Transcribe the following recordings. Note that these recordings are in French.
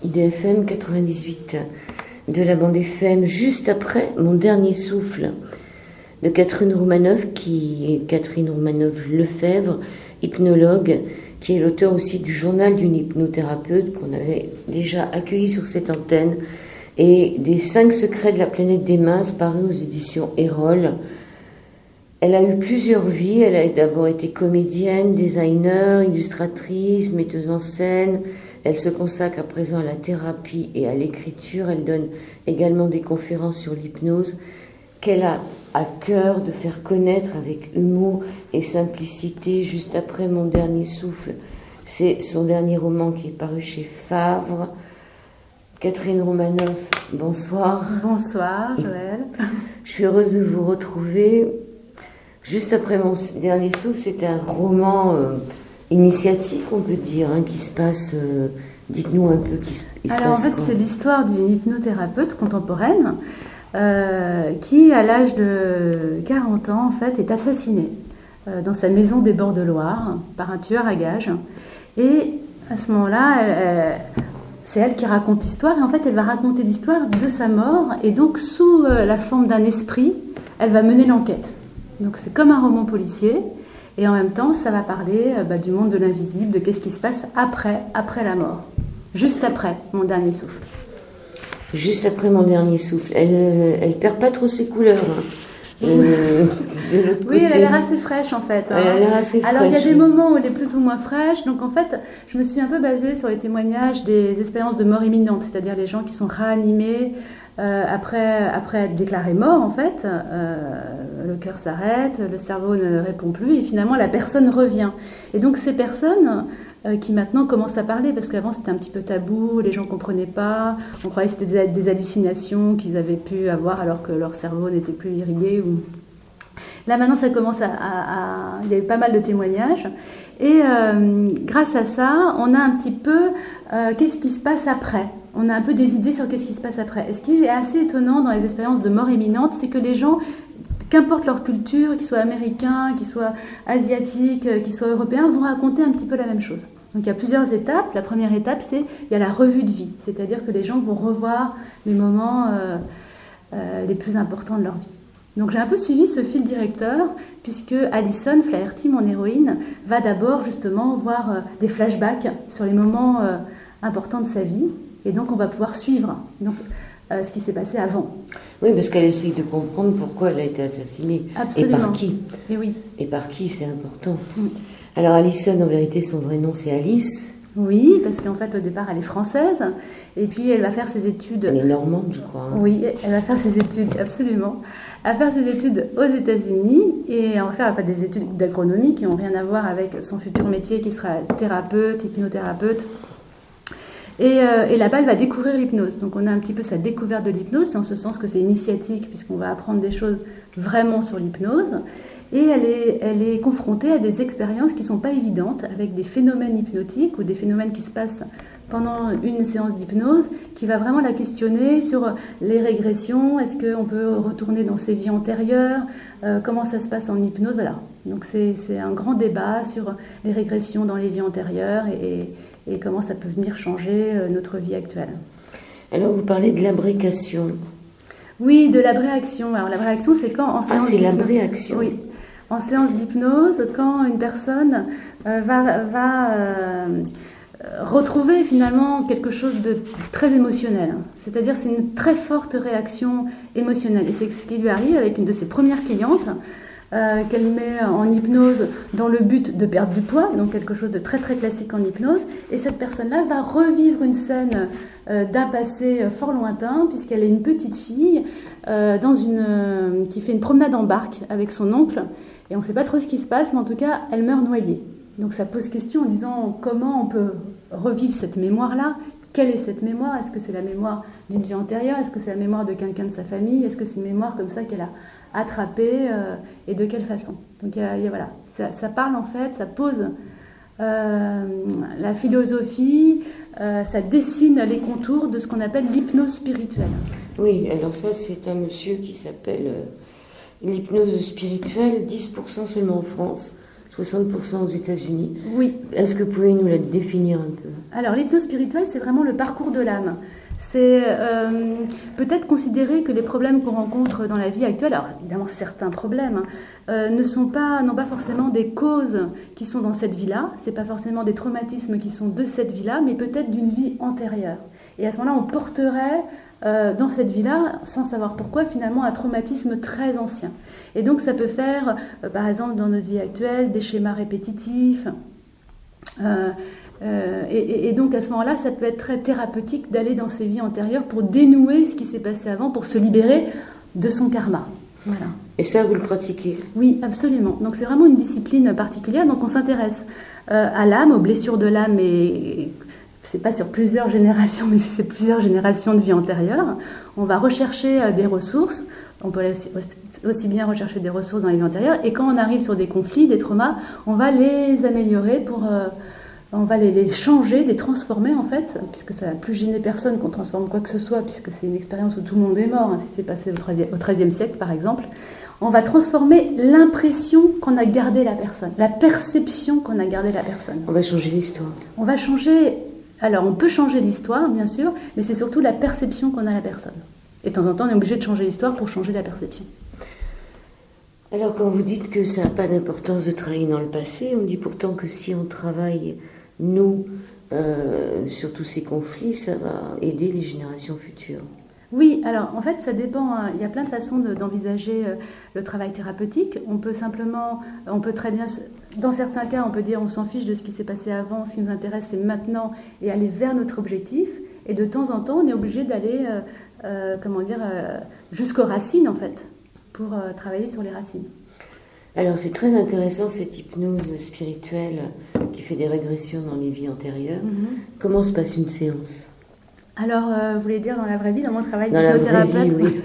IDFM 98 de la bande FM, juste après Mon dernier souffle de Catherine Roumanoff-Lefebvre, hypnologue, qui est l'auteur aussi du journal d'une hypnothérapeute qu'on avait déjà accueilli sur cette antenne, et des 5 secrets de la planète des minces, paru aux éditions Erol. Elle a eu plusieurs vies. Elle a d'abord été comédienne, designer, illustratrice, metteuse en scène. Elle se consacre à présent à la thérapie et à l'écriture. Elle donne également des conférences sur l'hypnose qu'elle a à cœur de faire connaître avec humour et simplicité. Juste après Mon dernier souffle, c'est son dernier roman qui est paru chez Favre. Catherine Roumanoff, bonsoir. Bonsoir, Joël. Je suis heureuse de vous retrouver. Juste après Mon dernier souffle, c'est un roman initiatique, on peut dire, qui se passe... dites-nous un peu qui se passe. Alors en fait, c'est l'histoire d'une hypnothérapeute contemporaine qui, à l'âge de 40 ans, en fait, est assassinée dans sa maison des bords de Loire par un tueur à gages. Et à ce moment-là, c'est elle qui raconte l'histoire. Et en fait, elle va raconter l'histoire de sa mort. Et donc, sous la forme d'un esprit, elle va mener l'enquête. Donc c'est comme un roman policier, et en même temps ça va parler du monde de l'invisible, de qu'est-ce qui se passe après la mort, juste après Mon dernier souffle. Juste après Mon dernier souffle, elle perd pas trop ses couleurs. De l'autre côté. Oui, elle a l'air assez fraîche en fait. Elle a l'air assez fraîche. Alors il y a des moments où elle est plus ou moins fraîche, donc en fait je me suis un peu basée sur les témoignages des expériences de mort imminente, c'est-à-dire les gens qui sont réanimés après être déclarés morts en fait. Le cœur s'arrête, le cerveau ne répond plus et finalement la personne revient. Et donc ces personnes qui maintenant commencent à parler, parce qu'avant c'était un petit peu tabou, les gens ne comprenaient pas, on croyait que c'était des hallucinations qu'ils avaient pu avoir alors que leur cerveau n'était plus irrigué. Là maintenant ça commence il y a eu pas mal de témoignages et grâce à ça on a un petit peu qu'est-ce qui se passe après. On a un peu des idées sur qu'est-ce qui se passe après. Et ce qui est assez étonnant dans les expériences de mort imminente, c'est que les gens, qu'importe leur culture, qu'ils soient américains, qu'ils soient asiatiques, qu'ils soient européens, vont raconter un petit peu la même chose. Donc il y a plusieurs étapes. La première étape, il y a la revue de vie. C'est-à-dire que les gens vont revoir les moments les plus importants de leur vie. Donc j'ai un peu suivi ce fil directeur, puisque Alison Flaherty, mon héroïne, va d'abord justement voir des flashbacks sur les moments importants de sa vie. Et donc on va pouvoir suivre ce qui s'est passé avant. Oui, parce qu'elle essaye de comprendre pourquoi elle a été assassinée. Absolument. Et par qui. Et oui. Et par qui, c'est important. Alors Alison, en vérité, son vrai nom, c'est Alice. Oui, parce qu'en fait, au départ, elle est française. Et puis, elle va faire ses études... Elle est normande, je crois. Oui, elle va faire ses études, absolument. Elle va faire ses études aux États-Unis. Et elle va faire des études d'agronomie qui n'ont rien à voir avec son futur métier, qui sera thérapeute, hypnothérapeute. Et là-bas, elle va découvrir l'hypnose. Donc, on a un petit peu sa découverte de l'hypnose. C'est en ce sens que c'est initiatique, puisqu'on va apprendre des choses vraiment sur l'hypnose. Et elle est confrontée à des expériences qui ne sont pas évidentes, avec des phénomènes hypnotiques ou des phénomènes qui se passent pendant une séance d'hypnose, qui va vraiment la questionner sur les régressions. Est-ce qu'on peut retourner dans ses vies antérieures ? Comment ça se passe en hypnose ? Voilà. Donc, c'est un grand débat sur les régressions dans les vies antérieures et comment ça peut venir changer notre vie actuelle. Alors, vous parlez de l'abrécation. Oui, de l'abréaction. Alors, l'abréaction, c'est quand en séance c'est l'abréaction. Oui. En séance d'hypnose, quand une personne va retrouver finalement quelque chose de très émotionnel. C'est-à-dire, c'est une très forte réaction émotionnelle. Et c'est ce qui lui arrive avec une de ses premières clientes, qu'elle met en hypnose dans le but de perdre du poids, donc quelque chose de très très classique en hypnose, et cette personne-là va revivre une scène d'un passé fort lointain, puisqu'elle est une petite fille qui fait une promenade en barque avec son oncle, et on ne sait pas trop ce qui se passe, mais en tout cas elle meurt noyée. Donc ça pose question en disant comment on peut revivre cette mémoire-là. Quelle est cette mémoire ? Est-ce que c'est la mémoire d'une vie antérieure ? Est-ce que c'est la mémoire de quelqu'un de sa famille ? Est-ce que c'est une mémoire comme ça qu'elle a attrapée et de quelle façon ? Donc voilà, ça parle en fait, ça pose la philosophie, ça dessine les contours de ce qu'on appelle l'hypnose spirituelle. Oui, alors ça c'est un monsieur qui s'appelle l'hypnose spirituelle, 10% seulement en France. 60% aux États-Unis. Oui. Est-ce que vous pouvez nous la définir un peu? Alors, l'hypnose spirituelle, c'est vraiment le parcours de l'âme. C'est peut-être considérer que les problèmes qu'on rencontre dans la vie actuelle, alors évidemment certains problèmes, n'ont pas forcément des causes qui sont dans cette vie-là, c'est pas forcément des traumatismes qui sont de cette vie-là, mais peut-être d'une vie antérieure. Et à ce moment-là, on porterait dans cette vie-là, sans savoir pourquoi, finalement un traumatisme très ancien. Et donc ça peut faire, par exemple dans notre vie actuelle, des schémas répétitifs. Et donc à ce moment-là, ça peut être très thérapeutique d'aller dans ses vies antérieures pour dénouer ce qui s'est passé avant, pour se libérer de son karma. Voilà. Et ça, vous le pratiquez? Oui, absolument. Donc c'est vraiment une discipline particulière. Donc on s'intéresse à l'âme, aux blessures de l'âme, et c'est pas sur plusieurs générations, mais c'est plusieurs générations de vie antérieure. On va rechercher des ressources. On peut aussi bien rechercher des ressources dans les vies antérieures. Et quand on arrive sur des conflits, des traumas, on va les améliorer on va les changer, les transformer en fait, puisque ça ne va plus gêner personne qu'on transforme quoi que ce soit, puisque c'est une expérience où tout le monde est mort, si c'est passé au XIIIe siècle par exemple. On va transformer l'impression qu'on a gardé la personne, la perception qu'on a gardé la personne. On va changer l'histoire. On va changer, alors on peut changer l'histoire bien sûr, mais c'est surtout la perception qu'on a la personne. Et de temps en temps on est obligé de changer l'histoire pour changer la perception. Alors quand vous dites que ça n'a pas d'importance de travailler dans le passé, on dit pourtant que si on travaille, nous, sur tous ces conflits, ça va aider les générations futures. Oui, alors en fait ça dépend, hein. Il y a plein de façons d'envisager le travail thérapeutique. On peut très bien, dans certains cas on peut dire on s'en fiche de ce qui s'est passé avant, ce qui nous intéresse c'est maintenant et aller vers notre objectif. Et de temps en temps on est obligé d'aller, jusqu'aux racines en fait, pour travailler sur les racines. Alors c'est très intéressant cette hypnose spirituelle qui fait des régressions dans les vies antérieures. Mm-hmm. Comment se passe une séance? Alors, vous voulez dire dans la vraie vie, dans mon travail d'hypnothérapeute? Dans la vraie vie, oui.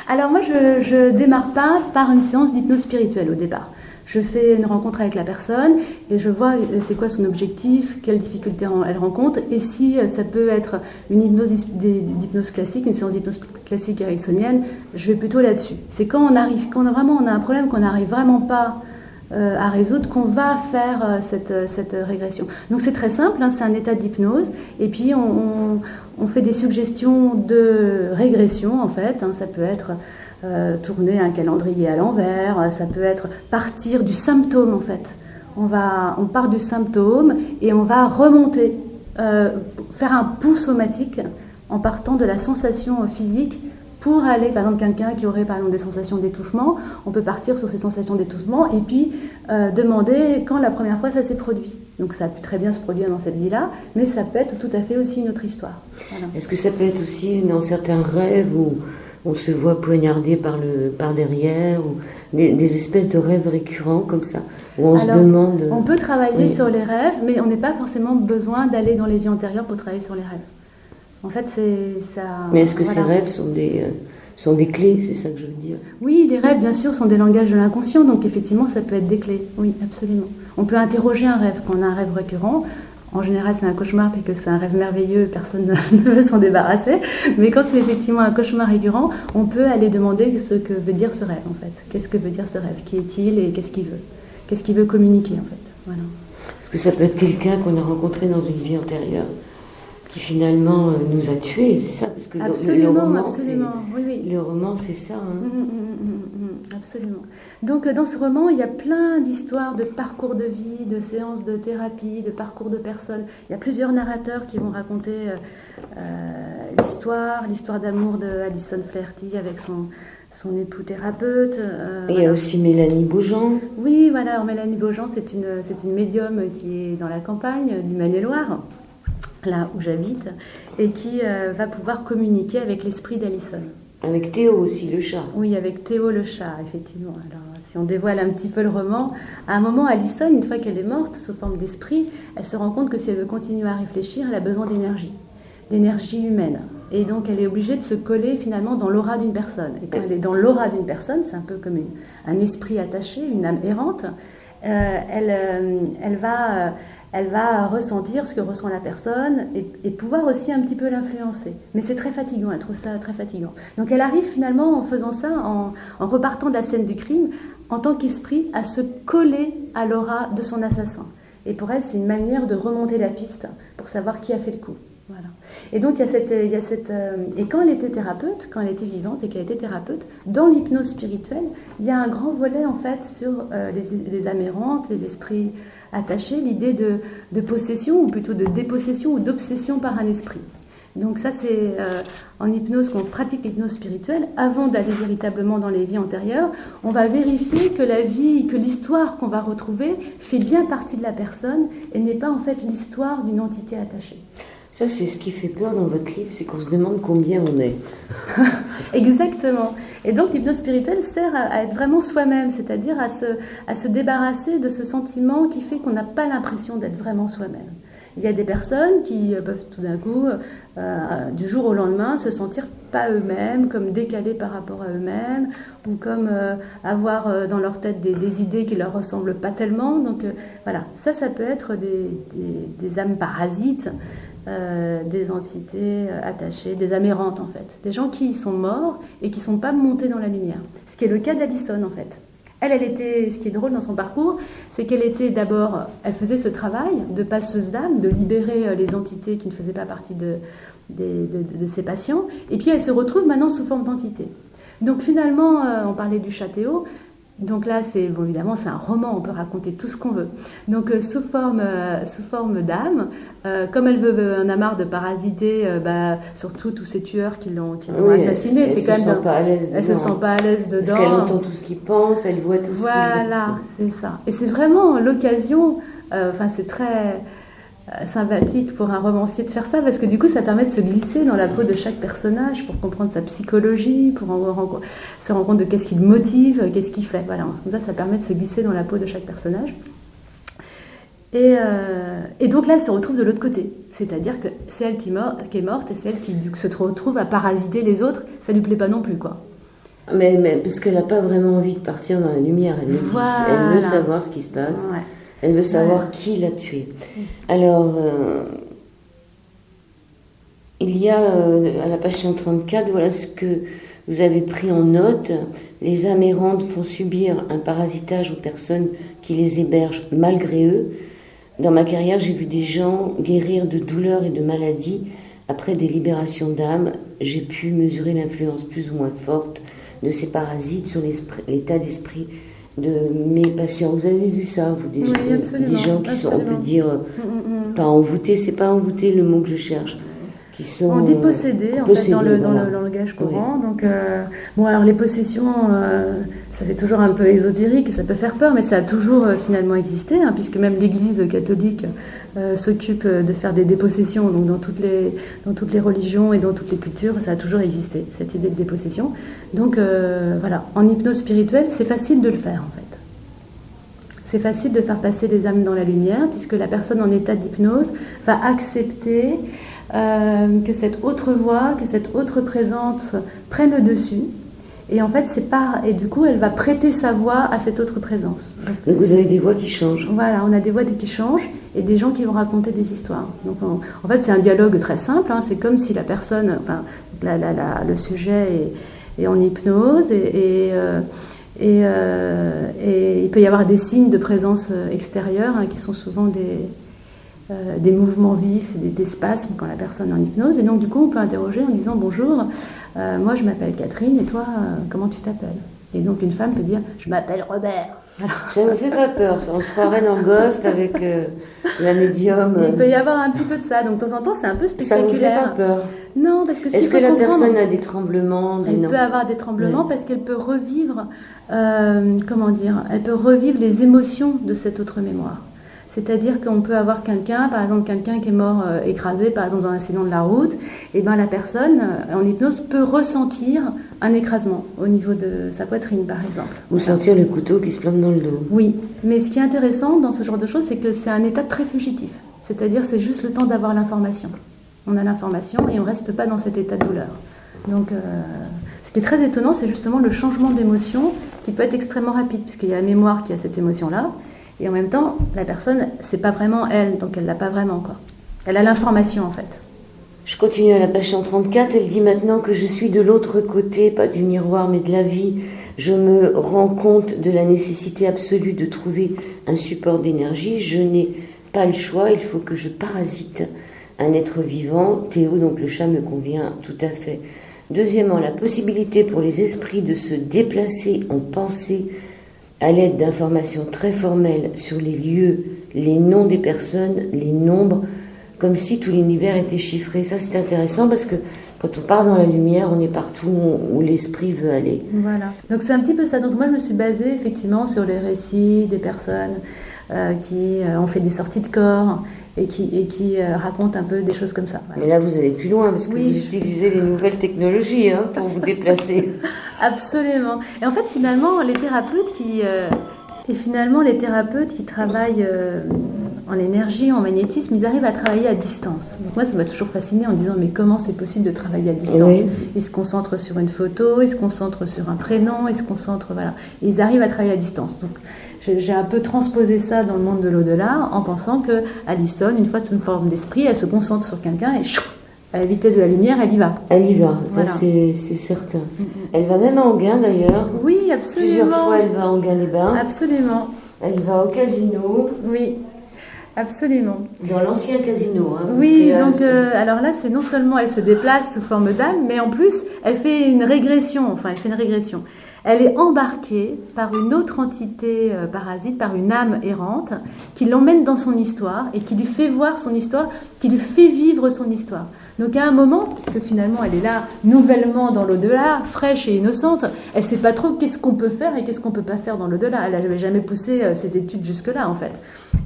Alors moi, je démarre pas par une séance d'hypnose spirituelle au départ. Je fais une rencontre avec la personne et je vois c'est quoi son objectif, quelles difficultés elle rencontre et si ça peut être une d'hypnose classique, une séance d'hypnose classique ericksonienne, je vais plutôt là-dessus. C'est quand on a un problème qu'on n'arrive vraiment pas à résoudre qu'on va faire cette régression. Donc c'est très simple, hein, c'est un état d'hypnose et puis on fait des suggestions de régression en fait, hein, ça peut être tourner un calendrier à l'envers, ça peut être partir du symptôme en fait. On part du symptôme et on va remonter, faire un pouls somatique en partant de la sensation physique pour aller, par exemple, quelqu'un qui aurait par exemple des sensations d'étouffement, on peut partir sur ces sensations d'étouffement et puis demander quand la première fois ça s'est produit. Donc ça a pu très bien se produire dans cette vie-là, mais ça peut être tout à fait aussi une autre histoire. Voilà. Est-ce que ça peut être aussi dans certains rêves où on se voit poignardé par derrière, ou des espèces de rêves récurrents comme ça, où on se demande... On peut travailler sur les rêves, mais on n'a pas forcément besoin d'aller dans les vies antérieures pour travailler sur les rêves. En fait, c'est ça... Mais est-ce que ces rêves sont des clés, c'est ça que je veux dire? Oui, les rêves, bien sûr, sont des langages de l'inconscient, donc effectivement, ça peut être des clés. Oui, absolument. On peut interroger un rêve quand on a un rêve récurrent. En général, c'est un cauchemar, puis que c'est un rêve merveilleux, personne ne veut s'en débarrasser. Mais quand c'est effectivement un cauchemar récurrent, on peut aller demander ce que veut dire ce rêve, en fait. Qu'est-ce que veut dire ce rêve? Qui est-il et qu'est-ce qu'il veut? Qu'est-ce qu'il veut communiquer, en fait? Voilà. Est-ce que ça peut être quelqu'un qu'on a rencontré dans une vie antérieure qui finalement nous a tués, c'est ça? Parce que absolument, le roman, absolument. Oui. Le roman, c'est ça. Hein. Absolument. Donc dans ce roman, il y a plein d'histoires de parcours de vie, de séances de thérapie, de parcours de personnes. Il y a plusieurs narrateurs qui vont raconter l'histoire d'amour de Alison Flaherty avec son époux thérapeute. Et il y a aussi Mélanie Beaujean. Oui, voilà. Alors, Mélanie Beaujean, c'est une médium qui est dans la campagne du Maine-et-Loire, là où j'habite, et qui va pouvoir communiquer avec l'esprit d'Alison. Avec Théo aussi, le chat. Oui, avec Théo le chat, effectivement. Alors, si on dévoile un petit peu le roman, à un moment, Alison, une fois qu'elle est morte, sous forme d'esprit, elle se rend compte que si elle veut continuer à réfléchir, elle a besoin d'énergie humaine. Et donc, elle est obligée de se coller finalement dans l'aura d'une personne. Et quand elle est dans l'aura d'une personne, c'est un peu comme un esprit attaché, une âme errante, elle va ressentir ce que ressent la personne et pouvoir aussi un petit peu l'influencer. Mais c'est très fatigant, elle trouve ça très fatigant. Donc elle arrive finalement en faisant ça, en repartant de la scène du crime, en tant qu'esprit, à se coller à l'aura de son assassin. Et pour elle, c'est une manière de remonter la piste pour savoir qui a fait le coup. Voilà. Et donc, et quand elle était thérapeute, quand elle était vivante et qu'elle était thérapeute, dans l'hypnose spirituelle, il y a un grand volet, en fait, sur les amérantes, les esprits attachés, l'idée de possession, ou plutôt de dépossession ou d'obsession par un esprit. Donc ça, c'est en hypnose qu'on pratique l'hypnose spirituelle. Avant d'aller véritablement dans les vies antérieures, on va vérifier que que l'histoire qu'on va retrouver fait bien partie de la personne et n'est pas en fait l'histoire d'une entité attachée. Ça, c'est ce qui fait peur dans votre livre, c'est qu'on se demande combien on est. Exactement. Et donc l'hypnose spirituelle sert à être vraiment soi-même, c'est-à-dire à se débarrasser de ce sentiment qui fait qu'on n'a pas l'impression d'être vraiment soi-même. Il y a des personnes qui peuvent tout d'un coup, du jour au lendemain, se sentir pas eux-mêmes, comme décalés par rapport à eux-mêmes, ou comme avoir dans leur tête des idées qui leur ressemblent pas tellement. Donc voilà, ça peut être des âmes parasites, des entités attachées, des amérantes en fait, des gens qui sont morts et qui sont pas montés dans la lumière. Ce qui est le cas d'Alison en fait. Elle était, ce qui est drôle dans son parcours, c'est qu'elle était d'abord, elle faisait ce travail de passeuse d'âme, de libérer les entités qui ne faisaient pas partie de ses patients, et puis elle se retrouve maintenant sous forme d'entité. Donc finalement, on parlait du chat Théo, donc là, évidemment, c'est un roman, on peut raconter tout ce qu'on veut. Donc sous forme d'âme, comme elle veut, en a marre de parasiter, surtout tous ces tueurs qui l'ont assassinée. Elle se sent pas à l'aise dedans. Elle se sent pas à l'aise dedans. Parce qu'elle entend tout ce qu'il pense, elle voit tout ce qu'il... Voilà, c'est ça. Et c'est vraiment l'occasion, c'est très sympathique pour un romancier de faire ça, parce que du coup ça permet de se glisser dans la peau de chaque personnage pour comprendre sa psychologie, pour se rendre compte de qu'est-ce qui le motive, qu'est-ce qu'il fait. Voilà, comme ça permet de se glisser dans la peau de chaque personnage. Et donc là elle se retrouve de l'autre côté, c'est-à-dire que c'est elle qui est morte et c'est elle qui se retrouve à parasiter les autres. Ça lui plaît pas non plus, quoi. Mais parce qu'elle n'a pas vraiment envie de partir dans la lumière, elle le dit. Voilà. Elle veut savoir ce qui se passe. Ouais. Elle veut savoir qui l'a tué. Alors, il y a à la page 134, voilà ce que vous avez pris en note. Les amérantes font subir un parasitage aux personnes qui les hébergent malgré eux. Dans ma carrière, j'ai vu des gens guérir de douleurs et de maladies après des libérations d'âme. J'ai pu mesurer l'influence plus ou moins forte de ces parasites sur l'état d'esprit de mes patients. Vous avez vu ça, vous, des gens qui sont, on peut dire, pas envoûtés, c'est pas envoûté le mot que je cherche, qui sont... On dit possédés, en fait, dans le langage courant. Oui. Donc, alors les possessions, ça fait toujours un peu ésotérique, ça peut faire peur, mais ça a toujours finalement existé, puisque même l'Église catholique s'occupe de faire des dépossessions. Donc dans toutes les religions et dans toutes les cultures, ça a toujours existé, cette idée de dépossession. Donc voilà, en hypnose spirituelle, c'est facile de le faire en fait. C'est facile de faire passer les âmes dans la lumière, puisque la personne en état d'hypnose va accepter que cette autre voix, que cette autre présence prenne le dessus. Et en fait, et du coup, elle va prêter sa voix à cette autre présence. Donc vous avez des voix qui changent. Voilà, on a des voix qui changent et des gens qui vont raconter des histoires. Donc en fait, c'est un dialogue très simple. C'est comme si la personne, le sujet est en hypnose et il peut y avoir des signes de présence extérieure qui sont souvent des mouvements vifs, des spasmes quand la personne est en hypnose. Et donc du coup, on peut interroger en disant « Bonjour, moi je m'appelle Catherine et toi, comment tu t'appelles ?» Et donc une femme peut dire « Je m'appelle Robert. » Ça ne fait pas peur, ça. On se croirait dans Ghost avec la médium. Il peut y avoir un petit peu de ça. Donc de temps en temps, c'est un peu spectaculaire. Ça ne fait pas peur. Non, parce que est-ce que la personne a des tremblements? Elle peut avoir des tremblements parce qu'elle peut revivre, elle peut revivre les émotions de cette autre mémoire. C'est-à-dire qu'on peut avoir quelqu'un qui est mort écrasé, par exemple dans un accident de la route, et la personne en hypnose peut ressentir un écrasement au niveau de sa poitrine, par exemple. Ou sentir le couteau qui se plante dans le dos. Oui, mais ce qui est intéressant dans ce genre de choses, c'est que c'est un état très fugitif. C'est-à-dire c'est juste le temps d'avoir l'information. On a l'information et on ne reste pas dans cet état de douleur. Donc, ce qui est très étonnant, c'est justement le changement d'émotion qui peut être extrêmement rapide, puisqu'il y a la mémoire qui a cette émotion-là. Et en même temps, la personne, c'est pas vraiment elle, donc elle l'a pas vraiment, quoi. Elle a l'information, en fait. Je continue à la page 134, elle dit maintenant que je suis de l'autre côté, pas du miroir, mais de la vie. Je me rends compte de la nécessité absolue de trouver un support d'énergie. Je n'ai pas le choix, il faut que je parasite un être vivant. Théo, donc le chat, me convient tout à fait. Deuxièmement, la possibilité pour les esprits de se déplacer en pensée à l'aide d'informations très formelles sur les lieux, les noms des personnes, les nombres, comme si tout l'univers était chiffré. Ça, c'est intéressant parce que quand on part dans la lumière, on est partout où l'esprit veut aller. Voilà. Donc c'est un petit peu ça. Donc moi, je me suis basée effectivement sur les récits des personnes qui ont fait des sorties de corps et qui racontent un peu des choses comme ça. Voilà. Mais là, vous allez plus loin parce que oui, vous utilisez les nouvelles technologies pour vous déplacer. Absolument. Et en fait, finalement, les thérapeutes qui travaillent en énergie, en magnétisme, ils arrivent à travailler à distance. Donc moi, ça m'a toujours fascinée en disant, mais comment c'est possible de travailler à distance ? Oui. Ils se concentrent sur une photo, ils se concentrent sur un prénom, ils se concentrent, voilà. Et ils arrivent à travailler à distance. Donc j'ai un peu transposé ça dans le monde de l'au-delà en pensant que Alison, une fois sous une forme d'esprit, elle se concentre sur quelqu'un et chou, à la vitesse de la lumière, elle y va. Elle y va, voilà. Ça c'est certain. Elle va même à Enghien d'ailleurs. Oui, absolument. Plusieurs fois, elle va à Enghien-les-Bains. Absolument. Elle va au casino. Oui. Absolument. Dans l'ancien casino. Oui, là, donc alors là, c'est non seulement elle se déplace sous forme d'âme, mais en plus, elle fait une régression. Elle est embarquée par une autre entité parasite, par une âme errante, qui l'emmène dans son histoire et qui lui fait voir son histoire, qui lui fait vivre son histoire. Donc à un moment, puisque finalement elle est là nouvellement dans l'au-delà, fraîche et innocente, elle ne sait pas trop qu'est-ce qu'on peut faire et qu'est-ce qu'on ne peut pas faire dans l'au-delà. Elle n'avait jamais poussé ses études jusque-là en fait.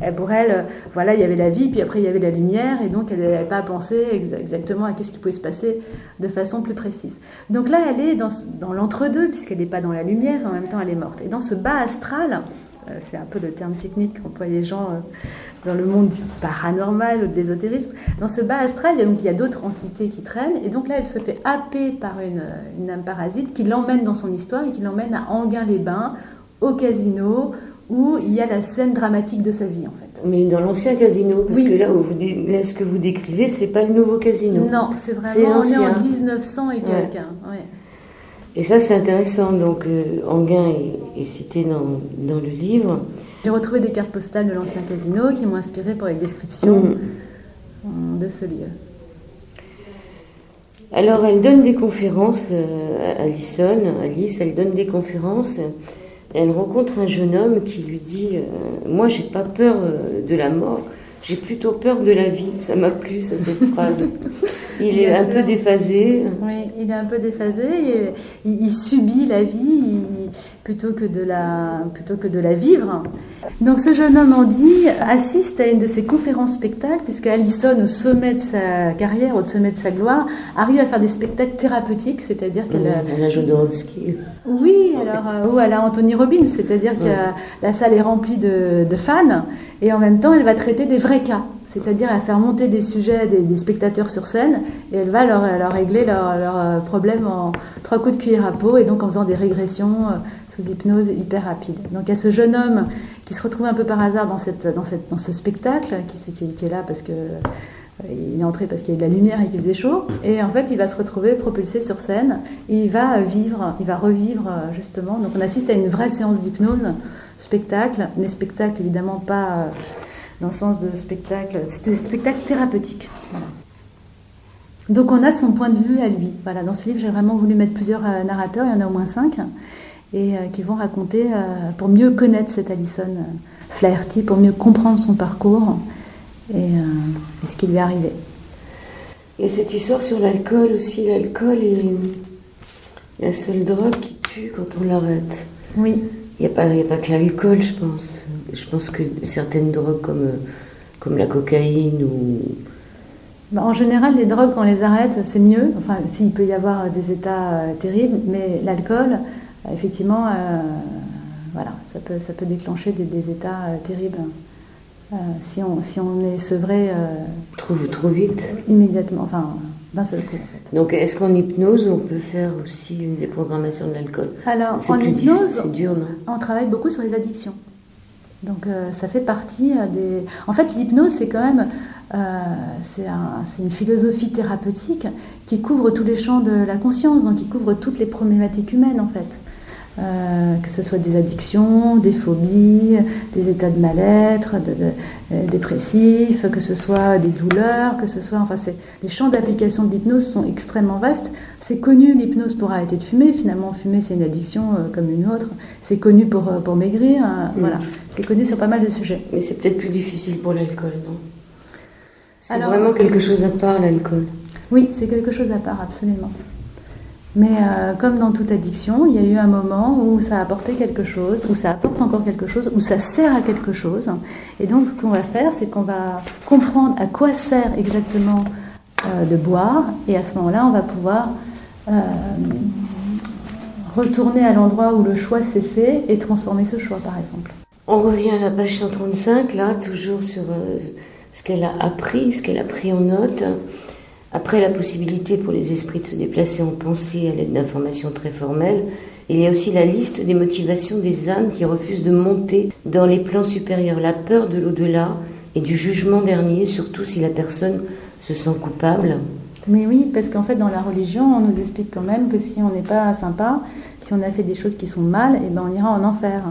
Et pour elle, voilà, il y avait la vie, puis après il y avait la lumière, et donc elle n'avait pas pensé exactement à qu'est-ce qui pouvait se passer de façon plus précise. Donc là, elle est dans l'entre-deux, puisqu'elle n'est pas dans la lumière, et en même temps elle est morte. Et dans ce bas astral, c'est un peu le terme technique qu'emploient les gens dans le monde du paranormal ou de l'ésotérisme, dans ce bas astral, il y a d'autres entités qui traînent, et donc là elle se fait happer par une âme parasite qui l'emmène dans son histoire et qui l'emmène à Enghien-les-Bains, au casino, où il y a la scène dramatique de sa vie, en fait. Mais dans l'ancien casino, parce que là, ce que vous décrivez, c'est pas le nouveau casino. Non, c'est vraiment, on est en 1900 et quelques. Ouais. Et ça, c'est intéressant. Donc, Enghien est cité dans le livre. J'ai retrouvé des cartes postales de l'ancien casino qui m'ont inspiré pour les descriptions de ce lieu. Alors, elle donne des conférences, Alice, elle donne des conférences. Elle rencontre un jeune homme qui lui dit moi, j'ai pas peur de la mort, j'ai plutôt peur de la vie. Ça m'a plu, ça, cette phrase. Il est un peu déphasé. Oui, il est un peu déphasé. Il subit la vie plutôt que de la vivre. Donc ce jeune homme, Andy, assiste à une de ses conférences spectacles, puisque Alison, au sommet de sa carrière, au sommet de sa gloire, arrive à faire des spectacles thérapeutiques, c'est-à-dire qu'elle a Jodorowsky. Oui, alors, ou elle a Anthony Robbins, c'est-à-dire que la salle est remplie de fans, et en même temps, elle va traiter des vrais cas. C'est-à-dire à faire monter des sujets, des spectateurs sur scène, et elle va leur régler leurs problèmes en 3 coups de cuillère à peau, et donc en faisant des régressions sous hypnose hyper rapides. Donc il y a ce jeune homme qui se retrouve un peu par hasard dans ce spectacle, qui est là parce que il est entré parce qu'il y a de la lumière et qu'il faisait chaud, et en fait il va se retrouver propulsé sur scène, et il va revivre justement. Donc on assiste à une vraie séance d'hypnose, spectacle, mais spectacle évidemment pas... dans le sens de spectacle, c'était des spectacles thérapeutiques. Voilà. Donc on a son point de vue à lui. Voilà, dans ce livre, j'ai vraiment voulu mettre plusieurs narrateurs, il y en a au moins 5, et qui vont raconter pour mieux connaître cette Alison Flaherty, pour mieux comprendre son parcours et ce qui lui est arrivé. Il y a cette histoire sur l'alcool aussi. L'alcool est la seule drogue qui tue quand on l'arrête. Oui. Il n'y a pas que l'alcool, je pense. Je pense que certaines drogues comme la cocaïne ou... En général, les drogues, quand on les arrête, c'est mieux. Enfin, s'il peut y avoir des états terribles, mais l'alcool, effectivement, voilà, ça peut déclencher des états terribles. Si on est sevré... Trop vite. Immédiatement, enfin... d'un seul coup, en fait. Donc, est-ce qu'en hypnose, on peut faire aussi une déprogrammation de l'alcool ? Alors, c'est en hypnose, c'est dur, non ? On travaille beaucoup sur les addictions. Donc, ça fait partie des... En fait, l'hypnose, c'est quand même... c'est une philosophie thérapeutique qui couvre tous les champs de la conscience, donc qui couvre toutes les problématiques humaines, en fait. que ce soit des addictions, des phobies, des états de mal-être, dépressifs, que ce soit des douleurs, que ce soit... Enfin, les champs d'application de l'hypnose sont extrêmement vastes. C'est connu, l'hypnose pour arrêter de fumer. Finalement, fumer, c'est une addiction comme une autre. C'est connu pour maigrir. Voilà. C'est connu sur pas mal de sujets. Mais c'est peut-être plus difficile pour l'alcool, non? C'est vraiment quelque chose à part, l'alcool. Oui, c'est quelque chose à part, absolument. Mais comme dans toute addiction, il y a eu un moment où ça a apporté quelque chose, où ça apporte encore quelque chose, où ça sert à quelque chose. Et donc, ce qu'on va faire, c'est qu'on va comprendre à quoi sert exactement de boire. Et à ce moment-là, on va pouvoir retourner à l'endroit où le choix s'est fait et transformer ce choix, par exemple. On revient à la page 135, là, toujours sur ce qu'elle a appris, ce qu'elle a pris en note. Après la possibilité pour les esprits de se déplacer en pensée à l'aide d'informations très formelles, il y a aussi la liste des motivations des âmes qui refusent de monter dans les plans supérieurs. La peur de l'au-delà et du jugement dernier, surtout si la personne se sent coupable. Mais oui, parce qu'en fait, dans la religion, on nous explique quand même que si on n'est pas sympa, si on a fait des choses qui sont mal, eh ben on ira en enfer.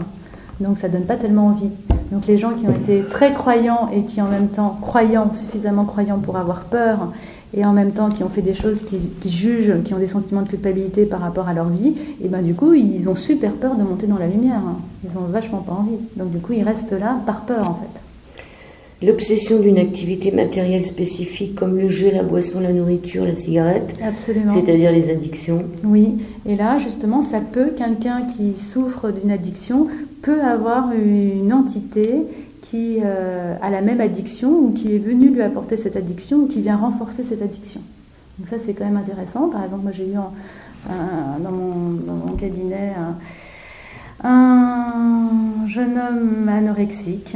Donc ça ne donne pas tellement envie. Donc les gens qui ont été très croyants et qui en même temps suffisamment croyants pour avoir peur, et en même temps qui ont fait des choses qui jugent, qui ont des sentiments de culpabilité par rapport à leur vie, et ben du coup ils ont super peur de monter dans la lumière. Ils ont vachement pas envie. Donc du coup ils restent là par peur en fait. L'obsession d'une activité matérielle spécifique comme le jeu, la boisson, la nourriture, la cigarette. Absolument. C'est-à-dire les addictions. Oui, et là justement quelqu'un qui souffre d'une addiction peut avoir une entité qui a la même addiction ou qui est venue lui apporter cette addiction ou qui vient renforcer cette addiction. Donc ça c'est quand même intéressant. Par exemple, moi j'ai eu dans mon cabinet un jeune homme anorexique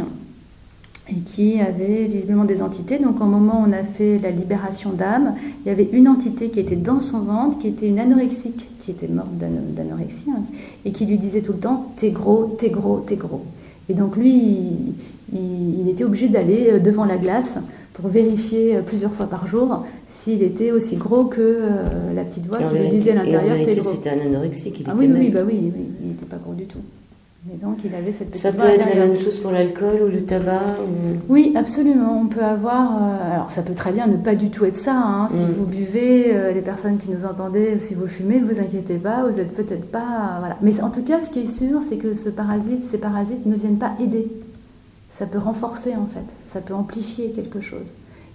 et qui avait visiblement des entités. Donc au moment où on a fait la libération d'âme, il y avait une entité qui était dans son ventre, qui était une anorexique, qui était morte d'anorexie, et qui lui disait tout le temps « t'es gros, t'es gros, t'es gros ». Et donc lui, il était obligé d'aller devant la glace pour vérifier plusieurs fois par jour s'il était aussi gros que la petite voix qui lui disait à l'intérieur « t'es gros ». C'était un anorexique, il était oui, il n'était pas gros du tout. Et donc il avait cette petite voix. Ça peut être la même chose pour l'alcool ou le tabac Oui, absolument. On peut avoir... alors ça peut très bien ne pas du tout être ça. Si vous buvez, les personnes qui nous entendaient, si vous fumez, ne vous inquiétez pas, vous n'êtes peut-être pas... voilà. Mais en tout cas, ce qui est sûr, c'est que ces parasites ne viennent pas aider. Ça peut renforcer en fait, ça peut amplifier quelque chose.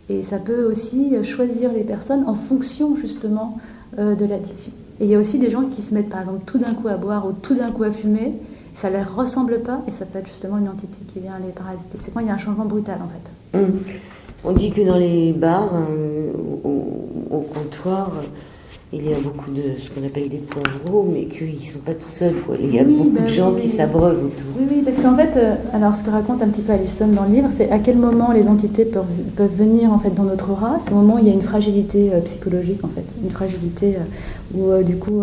Et ça peut aussi choisir les personnes en fonction justement de l'addiction. Et il y a aussi des gens qui se mettent par exemple tout d'un coup à boire ou tout d'un coup à fumer, ça ne leur ressemble pas et ça peut être justement une entité qui vient les parasiter. C'est quand il y a un changement brutal en fait. On dit que dans les bars, au comptoir, il y a beaucoup de ce qu'on appelle des poivrons, mais qu'ils ne sont pas tout seuls. Il y a beaucoup de gens qui s'abreuvent autour. Oui, parce qu'en fait, alors ce que raconte un petit peu Alison dans le livre, c'est à quel moment les entités peuvent venir en fait dans notre aura. C'est au moment où il y a une fragilité psychologique en fait, une fragilité où du coup,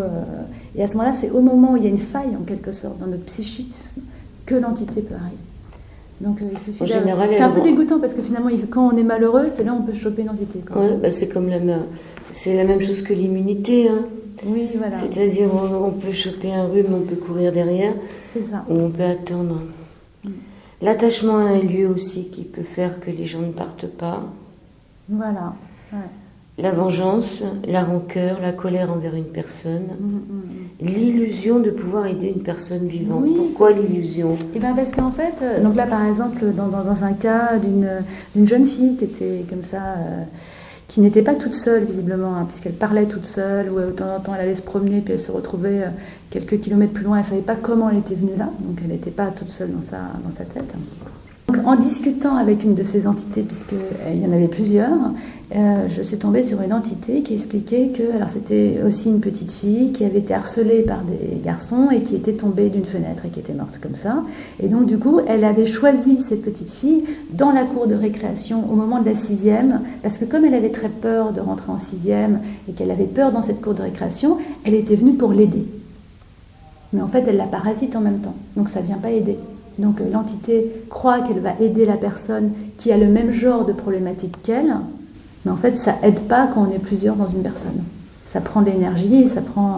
et à ce moment-là, c'est au moment où il y a une faille en quelque sorte dans notre psychisme que l'entité peut arriver. Donc il suffit c'est un peu dégoûtant parce que finalement, quand on est malheureux, c'est là où on peut choper une entité. Ouais, c'est comme c'est la même chose que l'immunité. Oui, voilà. C'est-à-dire, on peut choper un rhume, on peut courir derrière. C'est ça. Ou on peut attendre. L'attachement à un lieu aussi qui peut faire que les gens ne partent pas. Voilà. Ouais. La vengeance, la rancœur, la colère envers une personne. L'illusion de pouvoir aider une personne vivante. Oui, pourquoi l'illusion ? Parce qu'en fait, donc là par exemple, dans un cas d'une jeune fille qui était comme ça, qui n'était pas toute seule visiblement, puisqu'elle parlait toute seule, ou de temps en temps elle allait se promener, puis elle se retrouvait quelques kilomètres plus loin, elle ne savait pas comment elle était venue là, donc elle n'était pas toute seule dans sa tête. Donc, en discutant avec une de ces entités, puisqu'il y en avait plusieurs, je suis tombée sur une entité qui expliquait que, alors c'était aussi une petite fille qui avait été harcelée par des garçons et qui était tombée d'une fenêtre et qui était morte comme ça. Et donc du coup, elle avait choisi cette petite fille dans la cour de récréation au moment de la 6e, parce que comme elle avait très peur de rentrer en 6e et qu'elle avait peur dans cette cour de récréation, elle était venue pour l'aider. Mais en fait, elle la parasite en même temps, donc ça ne vient pas aider. Donc l'entité croit qu'elle va aider la personne qui a le même genre de problématique qu'elle, mais en fait ça aide pas quand on est plusieurs dans une personne. Ça prend de l'énergie, ça prend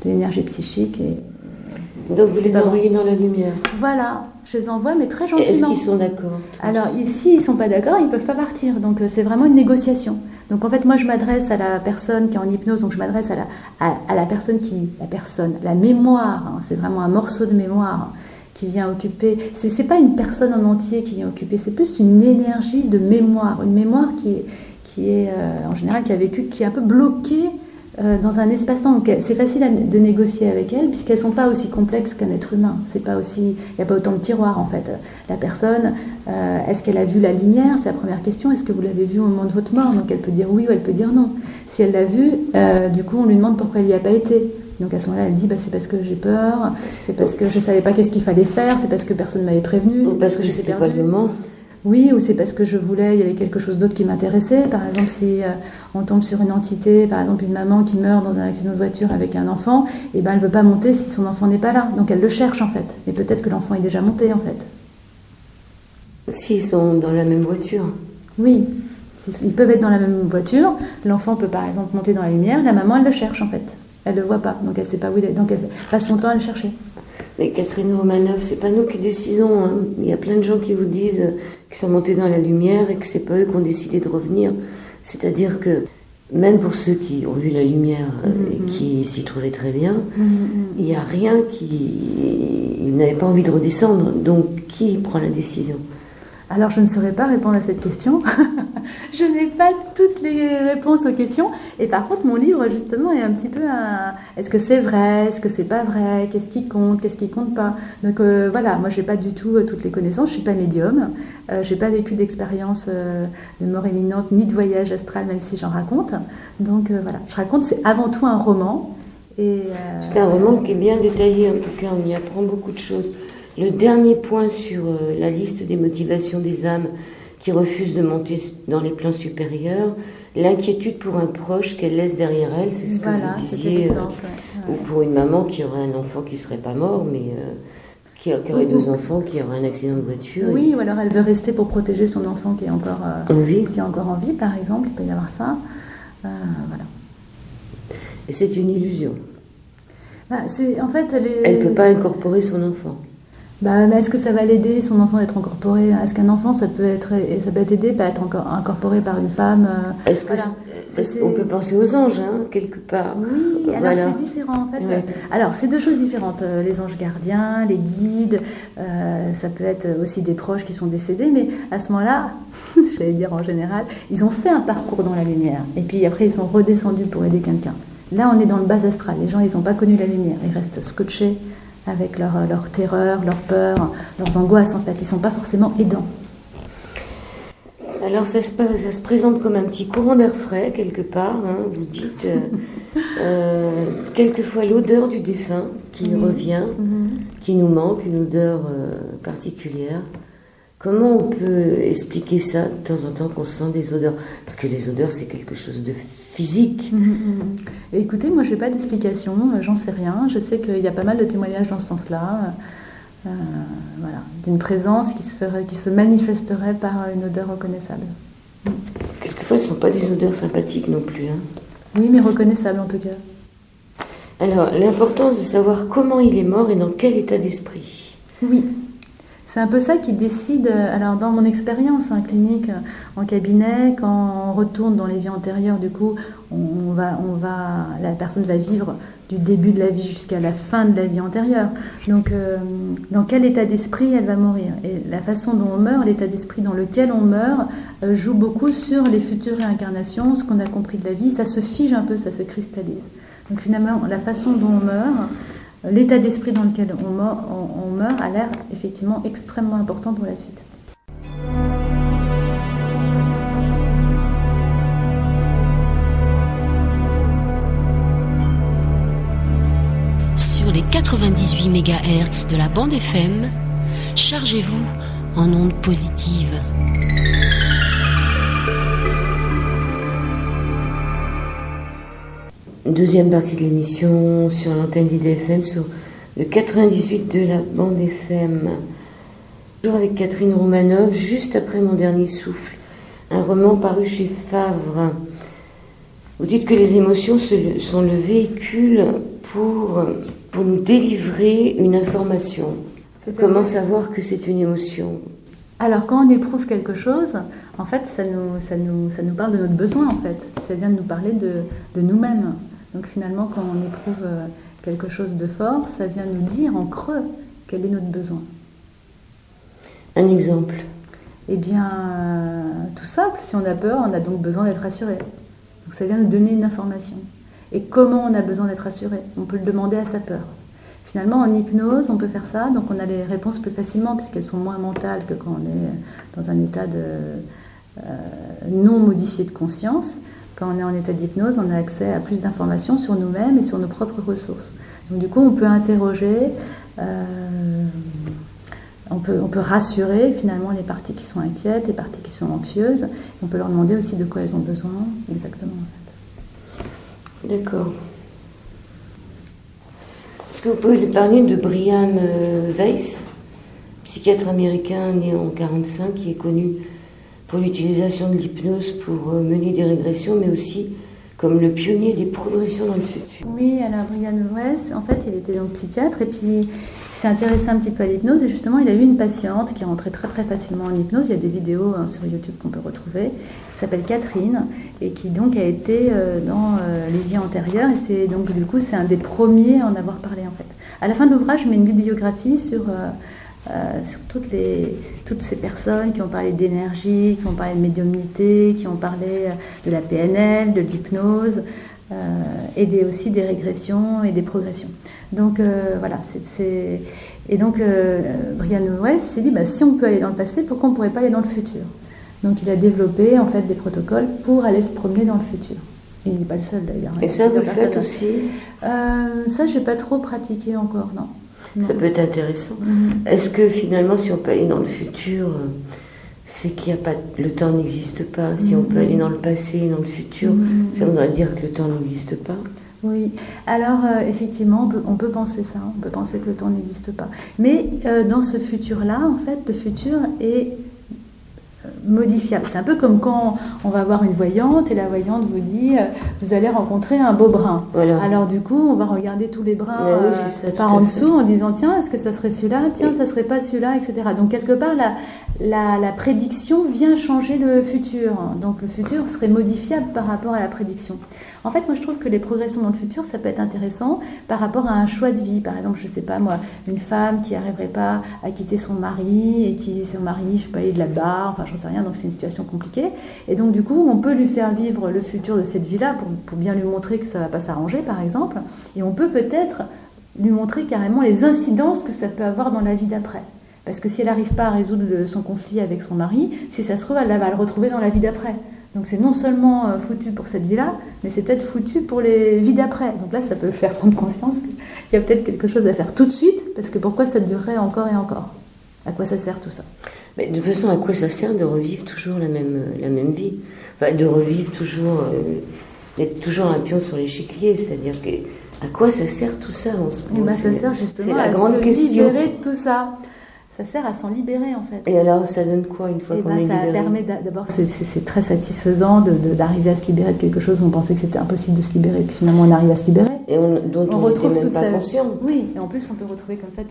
de l'énergie psychique. Donc vous les envoyez dans la lumière. Voilà, je les envoie, mais très gentiment. Est-ce qu'ils sont d'accord? Alors, s'ils ne sont pas d'accord, ils ne peuvent pas partir. Donc, c'est vraiment une négociation. Donc, en fait, moi, je m'adresse à la personne qui est en hypnose. Donc, je m'adresse à la personne la mémoire. Hein, c'est vraiment un morceau de mémoire qui vient occuper. C'est pas une personne en entier qui vient occuper. C'est plus une énergie de mémoire. Une mémoire qui est en général, qui a vécu, qui est un peu bloquée dans un espace-temps. Donc, c'est facile de négocier avec elles puisqu'elles ne sont pas aussi complexes qu'un être humain. C'est pas aussi, il n'y a pas autant de tiroirs en fait. La personne, est-ce qu'elle a vu la lumière? C'est la première question. Est-ce que vous l'avez vue au moment de votre mort? Donc elle peut dire oui ou elle peut dire non. Si elle l'a vue, du coup on lui demande pourquoi elle n'y a pas été. Donc à ce moment-là, elle dit c'est parce que j'ai peur, c'est parce que je ne savais pas qu'est-ce qu'il fallait faire, c'est parce que personne ne m'avait prévenu. Ou parce que c'était pas le moment. Oui, ou c'est parce que il y avait quelque chose d'autre qui m'intéressait. Par exemple, si on tombe sur une entité, par exemple une maman qui meurt dans un accident de voiture avec un enfant, et elle ne veut pas monter si son enfant n'est pas là. Donc elle le cherche en fait. Mais peut-être que l'enfant est déjà monté en fait. S'ils sont dans la même voiture. Oui, ils peuvent être dans la même voiture. L'enfant peut par exemple monter dans la lumière. La maman, elle le cherche en fait. Elle ne le voit pas. Donc elle ne sait pas où il est. Donc elle passe son temps à le chercher. Mais Catherine Romanoff, c'est pas nous qui décidons. Hein. Il y a plein de gens qui vous disent qu'ils sont montés dans la lumière et que c'est pas eux qui ont décidé de revenir. C'est-à-dire que même pour ceux qui ont vu la lumière et qui s'y trouvaient très bien, il n'y a rien ils n'avaient pas envie de redescendre. Donc qui prend la décision? Alors je ne saurais pas répondre à cette question. Je n'ai pas toutes les réponses aux questions. Et par contre, mon livre, justement, est un petit peu est-ce que c'est vrai? Est-ce que c'est pas vrai? Qu'est-ce qui compte? Qu'est-ce qui compte pas? Donc voilà, moi, je n'ai pas du tout toutes les connaissances. Je ne suis pas médium. Je n'ai pas vécu d'expérience de mort imminente ni de voyage astral, même si j'en raconte. Donc voilà, je raconte, c'est avant tout un roman. C'est un roman qui est bien détaillé, en tout cas, on y apprend beaucoup de choses. Le dernier point sur la liste des motivations des âmes qui refusent de monter dans les plans supérieurs, l'inquiétude pour un proche qu'elle laisse derrière elle, c'est ce que vous disiez, ou pour une maman qui aurait un enfant qui ne serait pas mort, mais qui aurait deux enfants, qui aurait un accident de voiture. Oui, ou alors elle veut rester pour protéger son enfant qui est encore en vie, par exemple, il peut y avoir ça. Voilà. Et c'est une illusion. En fait, elle ne peut pas incorporer son enfant. Mais est-ce que ça va l'aider, son enfant, d'être incorporé? Est-ce qu'un enfant, ça peut être aidé à être incorporé par une femme? Est-ce que on peut penser aux anges, quelque part? Oui, alors c'est différent en fait. Ouais. Alors c'est deux choses différentes. Les anges gardiens, les guides, ça peut être aussi des proches qui sont décédés, mais à ce moment-là, j'allais dire en général, ils ont fait un parcours dans la lumière, et puis après ils sont redescendus pour aider quelqu'un. Là, on est dans le bas astral. Les gens, ils n'ont pas connu la lumière. Ils restent scotchés avec leur terreur, leur peur, leurs angoisses, en fait. Ils ne sont pas forcément aidants. Alors, ça se présente comme un petit courant d'air frais, quelque part, vous dites. Quelquefois, l'odeur du défunt qui revient, qui nous manque, une odeur particulière. Comment on peut expliquer ça de temps en temps qu'on sent des odeurs? Parce que les odeurs, c'est quelque chose de physique. Écoutez, moi, je n'ai pas d'explication, j'en sais rien. Je sais qu'il y a pas mal de témoignages dans ce sens-là, voilà, d'une présence qui se manifesterait par une odeur reconnaissable. Quelquefois, ce ne sont pas des odeurs sympathiques non plus. Oui, mais reconnaissables en tout cas. Alors, l'importance de savoir comment il est mort et dans quel état d'esprit. Oui. C'est un peu ça qui décide, alors dans mon expérience clinique en cabinet, quand on retourne dans les vies antérieures, du coup, la personne va vivre du début de la vie jusqu'à la fin de la vie antérieure. Donc, dans quel état d'esprit elle va mourir? Et la façon dont on meurt, l'état d'esprit dans lequel on meurt, joue beaucoup sur les futures réincarnations, ce qu'on a compris de la vie, ça se fige un peu, ça se cristallise. Donc finalement, la façon dont on meurt, l'état d'esprit dans lequel on meurt a l'air effectivement extrêmement important pour la suite. Sur les 98 MHz de la bande FM, chargez-vous en ondes positives. Deuxième partie de l'émission sur l'antenne d'IDFM, sur le 98 de la bande FM. Toujours avec Catherine Romanoff, juste après Mon dernier souffle, un roman paru chez Favre. Vous dites que les émotions sont le véhicule pour pour nous délivrer une information. Comment savoir que c'est une émotion? Alors, quand on éprouve quelque chose, en fait, ça nous parle de notre besoin, en fait. Ça vient de nous parler de nous-mêmes. Donc, finalement, quand on éprouve quelque chose de fort, ça vient nous dire en creux quel est notre besoin. Un exemple? Eh bien, tout simple. Si on a peur, on a donc besoin d'être rassuré. Donc, ça vient nous donner une information. Et comment on a besoin d'être rassuré? On peut le demander à sa peur. Finalement, en hypnose, on peut faire ça, donc on a les réponses plus facilement, puisqu'elles sont moins mentales que quand on est dans un état non modifié de conscience. Quand on est en état d'hypnose, on a accès à plus d'informations sur nous-mêmes et sur nos propres ressources. Donc du coup, on peut interroger, on peut rassurer finalement les parties qui sont inquiètes, les parties qui sont anxieuses. On peut leur demander aussi de quoi elles ont besoin exactement, en fait. D'accord. Est-ce que vous pouvez parler de Brian Weiss, psychiatre américain né en 1945, qui est connu pour l'utilisation de l'hypnose pour mener des régressions, mais aussi comme le pionnier des progressions dans le futur? Oui, alors Brian Weiss, en fait, il était donc psychiatre et puis il s'est intéressé un petit peu à l'hypnose et justement, il a eu une patiente qui est rentrée très très facilement en hypnose. Il y a des vidéos sur YouTube qu'on peut retrouver, qui s'appelle Catherine et qui donc a été dans les vies antérieures et c'est donc du coup, c'est un des premiers à en avoir parlé en fait. À la fin de l'ouvrage, je mets une bibliographie sur toutes ces personnes qui ont parlé d'énergie, qui ont parlé de médiumnité, qui ont parlé de la PNL, de l'hypnose, et aussi des régressions et des progressions. Donc voilà, et donc Brian Weiss s'est dit, si on peut aller dans le passé, pourquoi on ne pourrait pas aller dans le futur? Donc il a développé en fait des protocoles pour aller se promener dans le futur. Il n'est pas le seul d'ailleurs. Et ça, vous le faites aussi? Ça, je n'ai pas trop pratiqué encore, non. Non. Ça peut être intéressant. Est-ce que finalement, si on peut aller dans le futur, c'est qu'il n'y a pas, le temps n'existe pas? Si on peut aller dans le passé et dans le futur, ça voudrait dire que le temps n'existe pas? Oui, alors effectivement, on peut penser ça, on peut penser que le temps n'existe pas. Mais dans ce futur-là, en fait, le futur est modifiable. C'est un peu comme quand on va voir une voyante et la voyante vous dit vous allez rencontrer un beau brun. Voilà. Alors du coup, on va regarder tous les bruns par en dessous en disant tiens, est-ce que ça serait celui-là? Tiens, ça serait pas celui-là, etc. Donc quelque part, la prédiction vient changer le futur. Donc le futur serait modifiable par rapport à la prédiction. En fait, moi je trouve que les progressions dans le futur, ça peut être intéressant par rapport à un choix de vie. Par exemple, je sais pas moi, une femme qui n'arriverait pas à quitter son mari et qui, son mari, je sais pas, il est de la barre, enfin j'en sais rien, donc c'est une situation compliquée. Et donc du coup, on peut lui faire vivre le futur de cette vie-là pour bien lui montrer que ça va pas s'arranger, par exemple. Et on peut peut-être lui montrer carrément les incidences que ça peut avoir dans la vie d'après. Parce que si elle n'arrive pas à résoudre son conflit avec son mari, si ça se trouve, elle va le retrouver dans la vie d'après. Donc c'est non seulement foutu pour cette vie-là, mais c'est peut-être foutu pour les vies d'après. Donc là, ça peut faire prendre conscience qu'il y a peut-être quelque chose à faire tout de suite, parce que pourquoi ça durerait encore et encore? À quoi ça sert tout ça? Mais de toute façon, à quoi ça sert de revivre toujours la même vie? Enfin, de revivre toujours, d'être toujours un pion sur l'échiquier, c'est-à-dire que à quoi ça sert tout ça en ce moment? Ça sert justement à se libérer de tout ça. Ça sert à s'en libérer en fait. Et alors ça donne quoi une fois qu'on est libéré? Ça permet d'abord, c'est très satisfaisant d'arriver à se libérer de quelque chose où on pensait que c'était impossible de se libérer, et puis finalement on arrive à se libérer. Et dont on retrouve toute sa conscience. Oui, et en plus on peut retrouver comme ça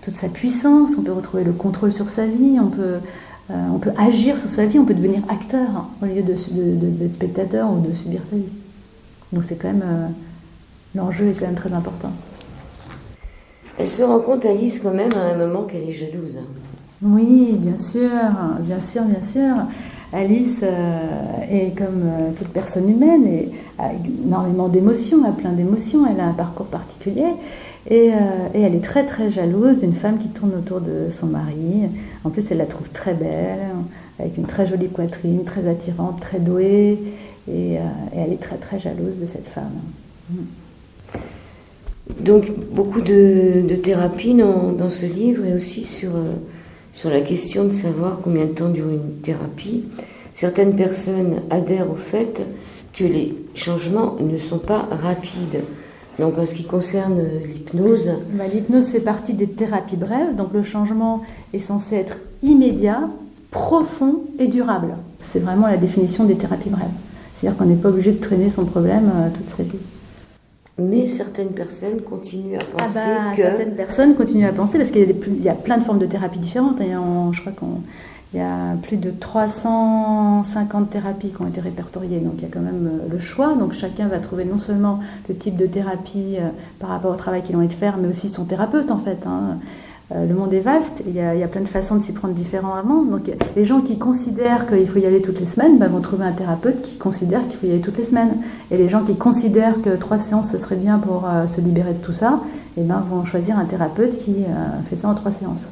toute sa puissance, on peut retrouver le contrôle sur sa vie, on peut agir sur sa vie, on peut devenir acteur au lieu d'être spectateur ou de subir sa vie. Donc c'est quand même l'enjeu est quand même très important. Elle se rend compte, Alice, quand même, à un moment qu'elle est jalouse. Oui, bien sûr, bien sûr, bien sûr. Alice est comme toute personne humaine et a énormément d'émotions, a plein d'émotions. Elle a un parcours particulier et elle est très très jalouse d'une femme qui tourne autour de son mari. En plus, elle la trouve très belle, avec une très jolie poitrine, très attirante, très douée, et elle est très très jalouse de cette femme. Donc beaucoup de thérapie dans ce livre et aussi sur la question de savoir combien de temps dure une thérapie. Certaines personnes adhèrent au fait que les changements ne sont pas rapides. Donc en ce qui concerne l'hypnose... L'hypnose fait partie des thérapies brèves, donc le changement est censé être immédiat, profond et durable. C'est vraiment la définition des thérapies brèves. C'est-à-dire qu'on n'est pas obligé de traîner son problème toute sa vie. Mais certaines personnes continuent à penser que... Certaines personnes continuent à penser, parce qu'il y a plein de formes de thérapie différentes. Et je crois qu'il y a plus de 350 thérapies qui ont été répertoriées. Donc il y a quand même le choix. Donc chacun va trouver non seulement le type de thérapie par rapport au travail qu'il a envie de faire, mais aussi son thérapeute en fait. Le monde est vaste, il y a plein de façons de s'y prendre différemment. Donc les gens qui considèrent qu'il faut y aller toutes les semaines vont trouver un thérapeute qui considère qu'il faut y aller toutes les semaines. Et les gens qui considèrent que 3 séances, ce serait bien pour se libérer de tout ça, vont choisir un thérapeute qui fait ça en 3 séances.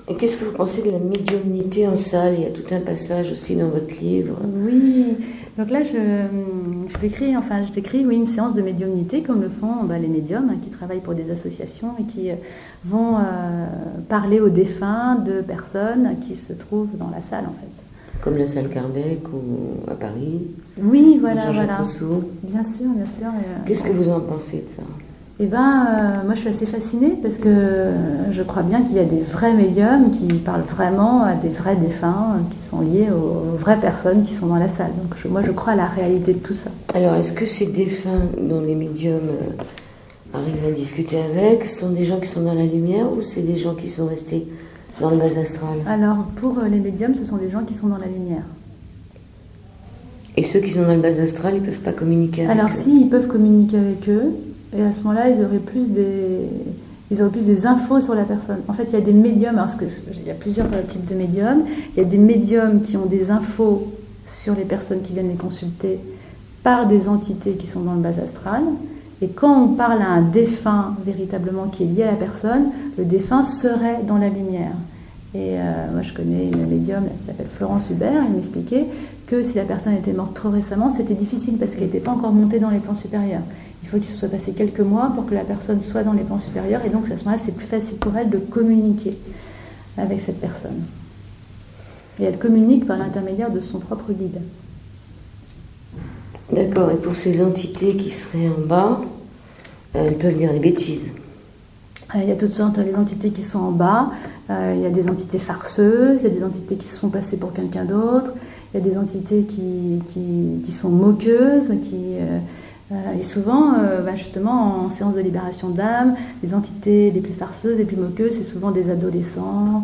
Et qu'est-ce que vous pensez de la médiumnité en salle? Il y a tout un passage aussi dans votre livre. Oui, donc là je décris une séance de médiumnité comme le font les médiums qui travaillent pour des associations et qui vont parler aux défunts de personnes qui se trouvent dans la salle en fait. Comme la salle Kardec ou à Paris. Oui, voilà. Rousseau. Bien sûr. Qu'est-ce que vous en pensez de ça? Moi je suis assez fascinée parce que je crois bien qu'il y a des vrais médiums qui parlent vraiment à des vrais défunts qui sont liés aux vraies personnes qui sont dans la salle. Donc moi je crois à la réalité de tout ça. Alors est-ce que ces défunts dont les médiums arrivent à discuter avec sont des gens qui sont dans la lumière ou c'est des gens qui sont restés dans le bas astral? Alors pour les médiums ce sont des gens qui sont dans la lumière. Et ceux qui sont dans le bas astral ils ne peuvent pas communiquer avec eux? Alors si, ils peuvent communiquer avec eux. Et à ce moment-là, ils auraient plus des infos sur la personne. En fait, il y a des médiums, il y a plusieurs types de médiums. Il y a des médiums qui ont des infos sur les personnes qui viennent les consulter par des entités qui sont dans le bas astral. Et quand on parle à un défunt véritablement qui est lié à la personne, le défunt serait dans la lumière. Et moi, je connais une médium, elle s'appelle Florence Hubert, elle m'expliquait que si la personne était morte trop récemment, c'était difficile parce qu'elle n'était pas encore montée dans les plans supérieurs. Il faut qu'il se soit passé quelques mois pour que la personne soit dans les plans supérieurs et donc à ce moment-là, c'est plus facile pour elle de communiquer avec cette personne. Et elle communique par l'intermédiaire de son propre guide. D'accord, et pour ces entités qui seraient en bas, elles peuvent dire des bêtises. Il y a toutes sortes d'entités qui sont en bas, il y a des entités farceuses, il y a des entités qui se font passer pour quelqu'un d'autre, il y a des entités qui sont moqueuses, et souvent, justement, en séance de libération d'âme, les entités les plus farceuses, les plus moqueuses, c'est souvent des adolescents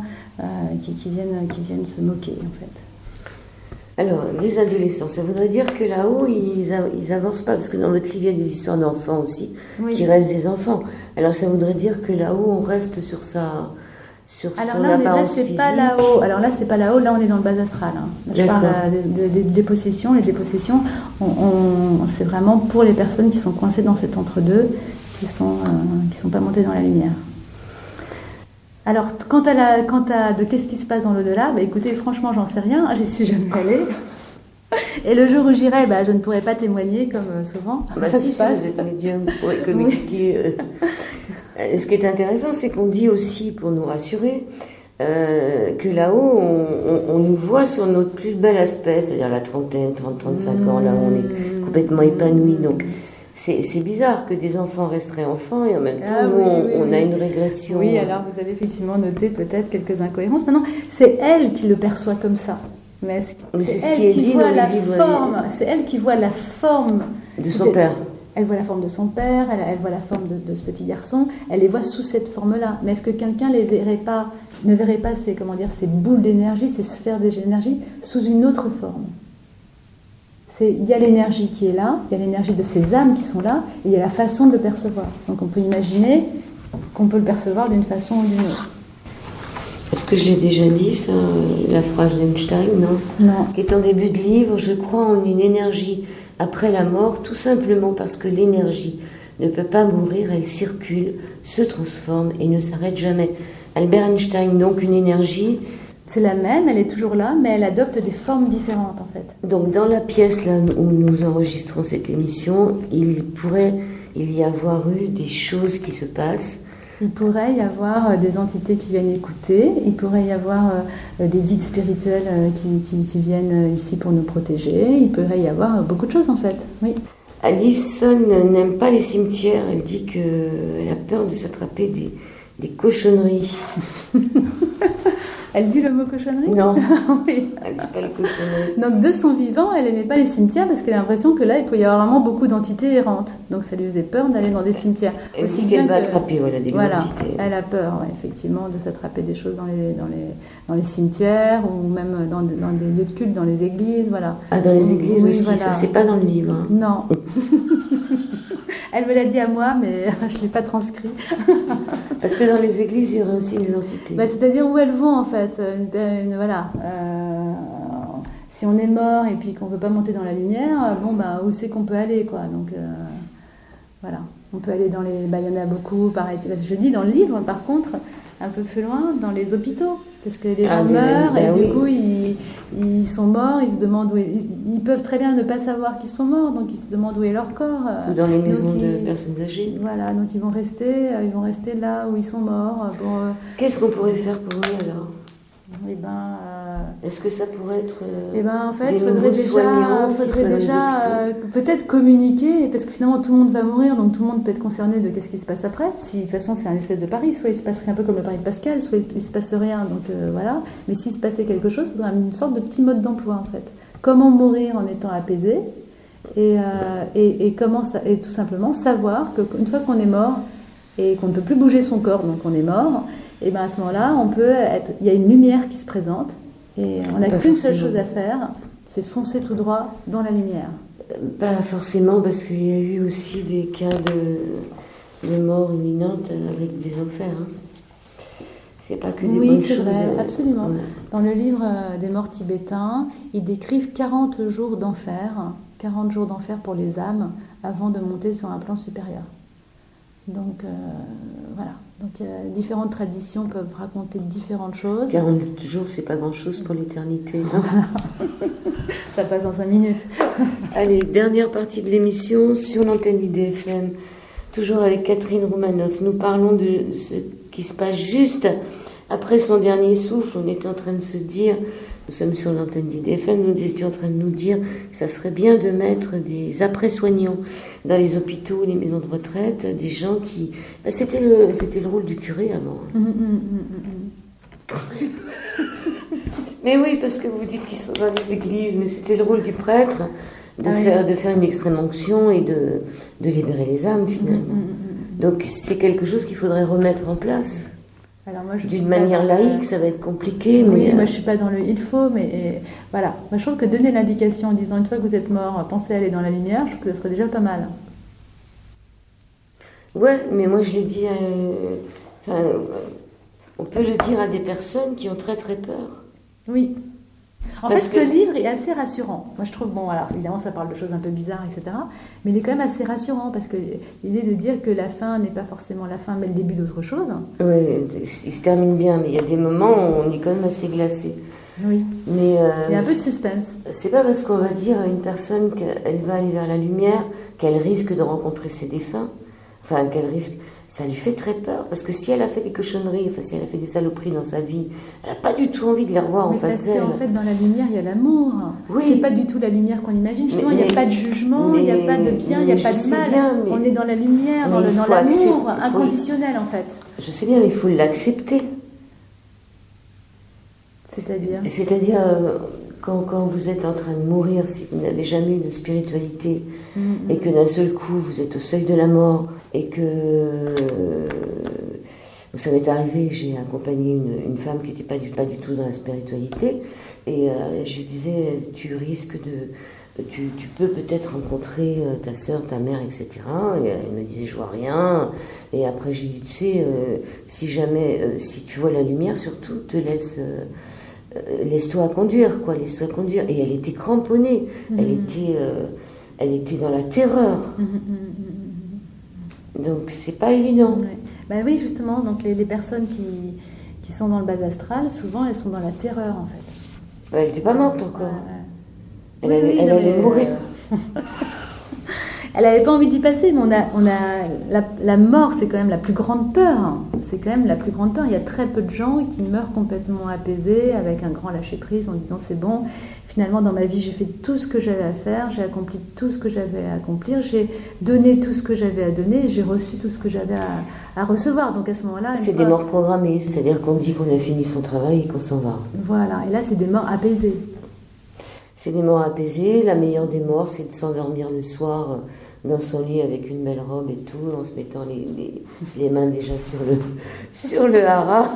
qui viennent se moquer, en fait. Alors, des adolescents, ça voudrait dire que là-haut, ils avancent pas, parce que dans votre livre, il y a des histoires d'enfants aussi, oui, qui restent des enfants. Alors, ça voudrait dire que là-haut, on reste sur son apparence physique. Alors là, c'est pas là-haut, là, on est dans le bas astral. Hein. Là, je parle des dépossessions. Les dépossessions, c'est vraiment pour les personnes qui sont coincées dans cet entre-deux, qui sont pas montées dans la lumière. Alors, quant à de qu'est-ce qui se passe dans l'au-delà, écoutez, franchement, j'en sais rien, j'y suis jamais allée. Et le jour où j'irai, je ne pourrai pas témoigner comme souvent. Ça se passe. Vous êtes médium, vous pourrez communiquer. Oui. Ce qui est intéressant, c'est qu'on dit aussi, pour nous rassurer, que là-haut, on nous voit sur notre plus bel aspect, c'est-à-dire la trentaine, 30-35 ans, là où on est complètement épanoui. Donc, c'est bizarre que des enfants resteraient enfants et en même temps, on a une régression. Oui, alors vous avez effectivement noté peut-être quelques incohérences. Maintenant, c'est elle qui le perçoit comme ça. Mais c'est elle qui voit la forme. C'est elle qui voit la forme de son père. Elle voit la forme de son père, elle voit la forme de ce petit garçon. Elle les voit sous cette forme-là. Mais est-ce que quelqu'un ne verrait pas ces boules d'énergie, ces sphères d'énergie sous une autre forme? Il y a l'énergie qui est là, il y a l'énergie de ces âmes qui sont là, et il y a la façon de le percevoir. Donc on peut imaginer qu'on peut le percevoir d'une façon ou d'une autre. Est-ce que je l'ai déjà dit, ça, la phrase d'Einstein? Non. Qui est en début de livre, je crois en une énergie après la mort, tout simplement parce que l'énergie ne peut pas mourir, elle circule, se transforme et ne s'arrête jamais. Albert Einstein, donc une énergie... C'est la même, elle est toujours là, mais elle adopte des formes différentes en fait. Donc dans la pièce là où nous enregistrons cette émission, il pourrait y avoir eu des choses qui se passent. Il pourrait y avoir des entités qui viennent écouter, il pourrait y avoir des guides spirituels qui viennent ici pour nous protéger, il pourrait y avoir beaucoup de choses en fait, oui. Alison n'aime pas les cimetières, elle dit qu'elle a peur de s'attraper des cochonneries. Elle dit le mot cochonnerie? Non, Oui. elle dit pas le cochonnerie. Donc de son vivant, elle aimait pas les cimetières parce qu'elle a l'impression que là, il peut y avoir vraiment beaucoup d'entités errantes. Donc ça lui faisait peur d'aller dans des cimetières. Elle Aussi dit bien qu'elle va que- attraper des Voilà, entités. elle a peur, ouais, effectivement, de s'attraper des choses dans les cimetières ou même dans des lieux de culte, dans les églises, voilà. Ah, dans les églises Oui, aussi, voilà. ça c'est pas dans le livre. Hein. Non. Elle me l'a dit à moi, mais je ne l'ai pas transcrit. Parce que dans les églises, il y aurait aussi les entités. Bah, c'est-à-dire où elles vont, en fait. Voilà. Si on est mort et puis qu'on ne veut pas monter dans la lumière, bon, bah, où c'est qu'on peut aller, quoi. Donc, voilà. On peut aller dans les... Bah, il y en a beaucoup, pareil. Parce que je dis dans le livre, par contre, un peu plus loin, dans les hôpitaux. Parce que les gens meurent et du coup, ils sont morts, ils se demandent où ils peuvent très bien ne pas savoir qu'ils sont morts, donc ils se demandent où est leur corps. Ou dans les maisons de personnes âgées. Voilà, donc ils vont rester là où ils sont morts. Qu'est-ce qu'on pourrait faire pour eux alors? Eh ben, est-ce que ça pourrait être en fait, des faudrait nouveaux déjà, soignants qui soient dans les hôpitaux? peut-être communiquer, parce que finalement tout le monde va mourir, donc tout le monde peut être concerné de qu'est-ce qui se passe après. Si de toute façon c'est un espèce de pari, soit il se passe un peu comme le pari de Pascal, soit il se passe rien, donc voilà. Mais s'il se passait quelque chose, il faudrait une sorte de petit mode d'emploi en fait. Comment mourir en étant apaisé et tout simplement savoir qu'une fois qu'on est mort et qu'on ne peut plus bouger son corps, donc on est mort. Et bien à ce moment-là, il y a une lumière qui se présente et on n'a qu'une seule chose à faire, c'est foncer tout droit dans la lumière. Pas forcément, parce qu'il y a eu aussi des cas de mort imminente avec des enfers. Hein. C'est pas que des bonnes choses. Oui, c'est vrai, absolument. Ouais. Dans le livre des morts tibétains, ils décrivent 40 jours d'enfer, 40 jours d'enfer pour les âmes avant de monter sur un plan supérieur. Donc voilà. Donc différentes traditions peuvent raconter différentes choses. 40 jours, c'est pas grand-chose pour l'éternité. Hein. Voilà. Ça passe en 5 minutes. Allez, dernière partie de l'émission sur l'antenne d'IDFM. Toujours avec Catherine Romanoff. Nous parlons de ce qui se passe juste après son dernier souffle. On était en train de se dire, nous sommes sur l'antenne d'IDFM, nous étions en train de nous dire que ça serait bien de mettre des après-soignants dans les hôpitaux, les maisons de retraite, des gens qui... Ben, c'était le rôle du curé avant. Mais oui, parce que vous dites qu'ils sont dans les églises, mais c'était le rôle du prêtre de faire une extrême onction et de libérer les âmes finalement. Donc c'est quelque chose qu'il faudrait remettre en place. Alors moi, d'une manière laïque, ça va être compliqué. Oui, mais moi je suis pas dans le il faut, mais voilà. Moi je trouve que donner l'indication en disant une fois que vous êtes mort, pensez à aller dans la lumière, je trouve que ça serait déjà pas mal. Ouais, mais moi je l'ai dit on peut le dire à des personnes qui ont très très peur. Oui. En fait, ce livre est assez rassurant. Moi, je trouve, bon, alors évidemment, ça parle de choses un peu bizarres, etc. Mais il est quand même assez rassurant parce que l'idée de dire que la fin n'est pas forcément la fin, mais le début d'autre chose. Oui, il se termine bien, mais il y a des moments où on est quand même assez glacé. Oui. Mais il y a un peu de suspense. C'est pas parce qu'on va dire à une personne qu'elle va aller vers la lumière qu'elle risque de rencontrer ses défunts. Enfin, qu'elle risque. Ça lui fait très peur, parce que si elle a fait des cochonneries, enfin si elle a fait des saloperies dans sa vie, elle n'a pas du tout envie de les revoir en face d'elle. Parce qu'en fait, dans la lumière, il y a l'amour. Oui. C'est pas du tout la lumière qu'on imagine. Justement, il n'y a pas de jugement, il n'y a pas de bien, il n'y a pas de mal. Bien, on est dans la lumière, dans l'amour inconditionnel, en fait. Je sais bien, mais il faut l'accepter. C'est-à-dire, quand vous êtes en train de mourir, si vous n'avez jamais eu de spiritualité, et que d'un seul coup, vous êtes au seuil de la mort, et que ça m'est arrivé, j'ai accompagné une femme qui n'était pas du tout dans la spiritualité, et je lui disais, tu risques tu peux peut-être rencontrer ta sœur, ta mère, etc. Et elle me disait, je vois rien. Et après, je lui dis, tu sais, si tu vois la lumière, surtout, laisse-toi conduire, quoi, laisse-toi conduire. Et elle était cramponnée, elle était dans la terreur. Donc c'est pas évident. Ouais. Bah oui, justement, donc les personnes qui sont dans le bas astral, souvent elles sont dans la terreur en fait. Elle n'était pas morte encore. Elle allait mourir. Elle n'avait pas envie d'y passer, mais la mort, c'est quand même la plus grande peur. C'est quand même la plus grande peur. Il y a très peu de gens qui meurent complètement apaisés, avec un grand lâcher-prise, en disant c'est bon, finalement dans ma vie j'ai fait tout ce que j'avais à faire, j'ai accompli tout ce que j'avais à accomplir, j'ai donné tout ce que j'avais à donner, j'ai reçu tout ce que j'avais à recevoir. Donc à ce moment-là... C'est des morts programmées, c'est-à-dire qu'on dit qu'on a fini son travail et qu'on s'en va. Voilà, et là c'est des morts apaisées. C'est des morts apaisées. La meilleure des morts, c'est de s'endormir le soir dans son lit avec une belle robe et tout, en se mettant les mains déjà sur le hara,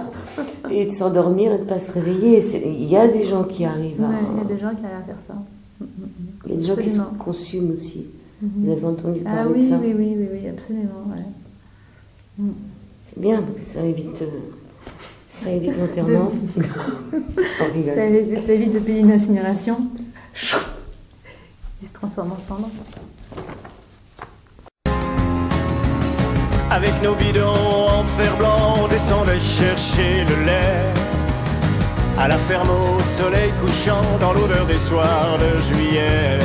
et de s'endormir et de ne pas se réveiller. Il y a des gens qui arrivent à... Il y a des gens qui arrivent à faire ça. Il y a des gens qui se consument aussi. Vous avez entendu parler de ça? Oui, absolument. Ouais. C'est bien, parce que ça évite l'enterrement. Ça évite de payer une incinération. Ils se transforment en cendres. Avec nos bidons en fer blanc, on descendait chercher le lait. À la ferme au soleil couchant, dans l'odeur des soirs de juillet.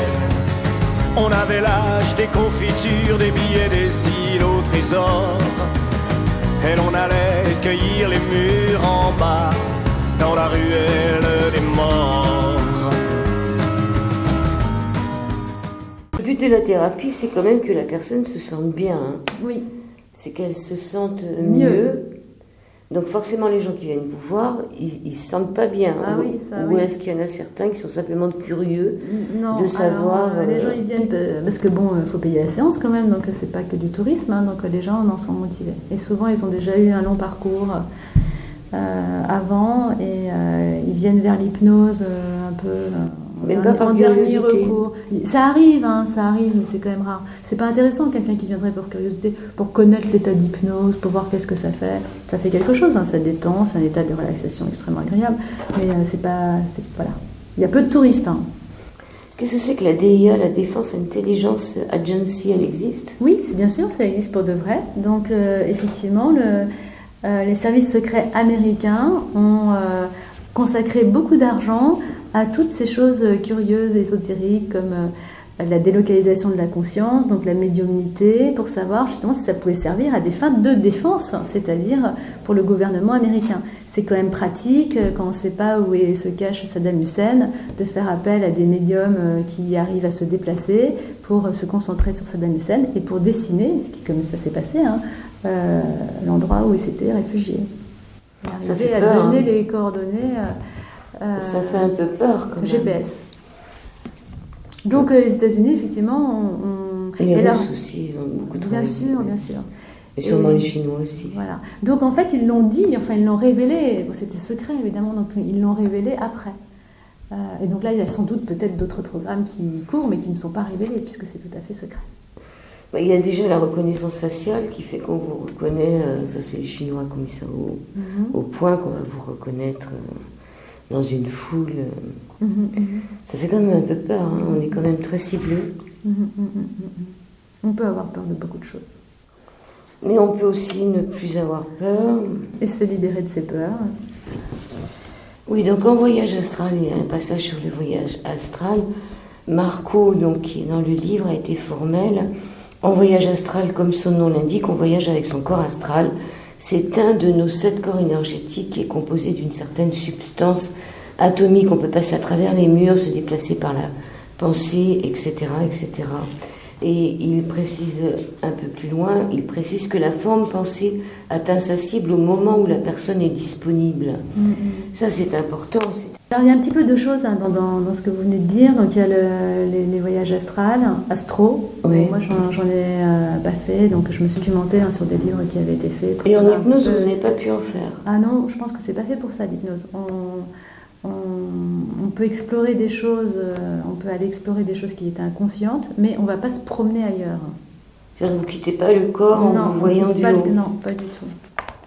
On avait l'âge des confitures, des billets, des îles au trésor. Et l'on allait cueillir les mûres en bas, dans la ruelle des morts. Le but de la thérapie, c'est quand même que la personne se sente bien. Hein. Oui. C'est qu'elle se sente mieux. Donc forcément, les gens qui viennent vous voir, ils se sentent pas bien. Ah oui, ça, Ou est-ce qu'il y en a certains qui sont simplement curieux de savoir... Les gens, ils viennent parce que bon, il faut payer la séance quand même, donc c'est pas que du tourisme, hein, donc les gens en sont motivés. Et souvent, ils ont déjà eu un long parcours avant, et ils viennent vers l'hypnose un peu... en dernier recours. Ça arrive, mais c'est quand même rare. C'est pas intéressant quelqu'un qui viendrait pour curiosité, pour connaître l'état d'hypnose, pour voir qu'est-ce que ça fait. Ça fait quelque chose, hein, ça détend, c'est un état de relaxation extrêmement agréable. Mais voilà. Il y a peu de touristes. Hein. Qu'est-ce que c'est que la DIA, la Defense Intelligence Agency, elle existe? Oui, c'est bien sûr, ça existe pour de vrai. Donc effectivement, les services secrets américains ont consacré beaucoup d'argent à toutes ces choses curieuses et ésotériques comme la délocalisation de la conscience, donc la médiumnité, pour savoir justement si ça pouvait servir à des fins de défense, c'est-à-dire pour le gouvernement américain. C'est quand même pratique, quand on ne sait pas où se cache Saddam Hussein, de faire appel à des médiums qui arrivent à se déplacer pour se concentrer sur Saddam Hussein et pour dessiner, ce qui, comme ça s'est passé, l'endroit où il s'était réfugié. Ça fait à peur, donner hein. les coordonnées... ça fait un peu peur quand même. GPS. Donc les États-Unis, effectivement, Et les Russes aussi, ils ont beaucoup travaillé. Bien sûr. Et sûrement les Chinois aussi. Voilà. Donc en fait, ils l'ont dit, ils l'ont révélé. Bon, c'était secret évidemment, donc ils l'ont révélé après. Et donc là, il y a sans doute peut-être d'autres programmes qui courent, mais qui ne sont pas révélés, puisque c'est tout à fait secret. Il y a déjà la reconnaissance faciale qui fait qu'on vous reconnaît, ça c'est les Chinois qui ont mis ça au point, qu'on va vous reconnaître dans une foule. Ça fait quand même un peu peur, hein. On est quand même très ciblé. On peut avoir peur de beaucoup de choses. Mais on peut aussi ne plus avoir peur. Et se libérer de ses peurs. Oui, donc en voyage astral, il y a un passage sur le voyage astral. Marco, donc, qui est dans le livre, a été formel. En voyage astral, comme son nom l'indique, on voyage avec son corps astral. C'est un de nos 7 corps énergétiques qui est composé d'une certaine substance atomique. On peut passer à travers les murs, se déplacer par la pensée, etc., etc. Et il précise un peu plus loin, il précise que la forme pensée est insacible au moment où la personne est disponible. Ça, c'est important. Alors, il y a un petit peu de choses dans ce que vous venez de dire. Donc, il y a les voyages astro. Oui. Moi, j'en ai pas fait, donc je me suis documentée sur des livres qui avaient été faits. Et en hypnose, vous n'avez pas pu en faire? Ah non, je pense que c'est pas fait pour ça, l'hypnose. On peut explorer des choses, on peut aller explorer des choses qui étaient inconscientes, mais on ne va pas se promener ailleurs. C'est-à-dire que vous ne quittez pas le corps en vous voyant du haut? Non, pas du tout.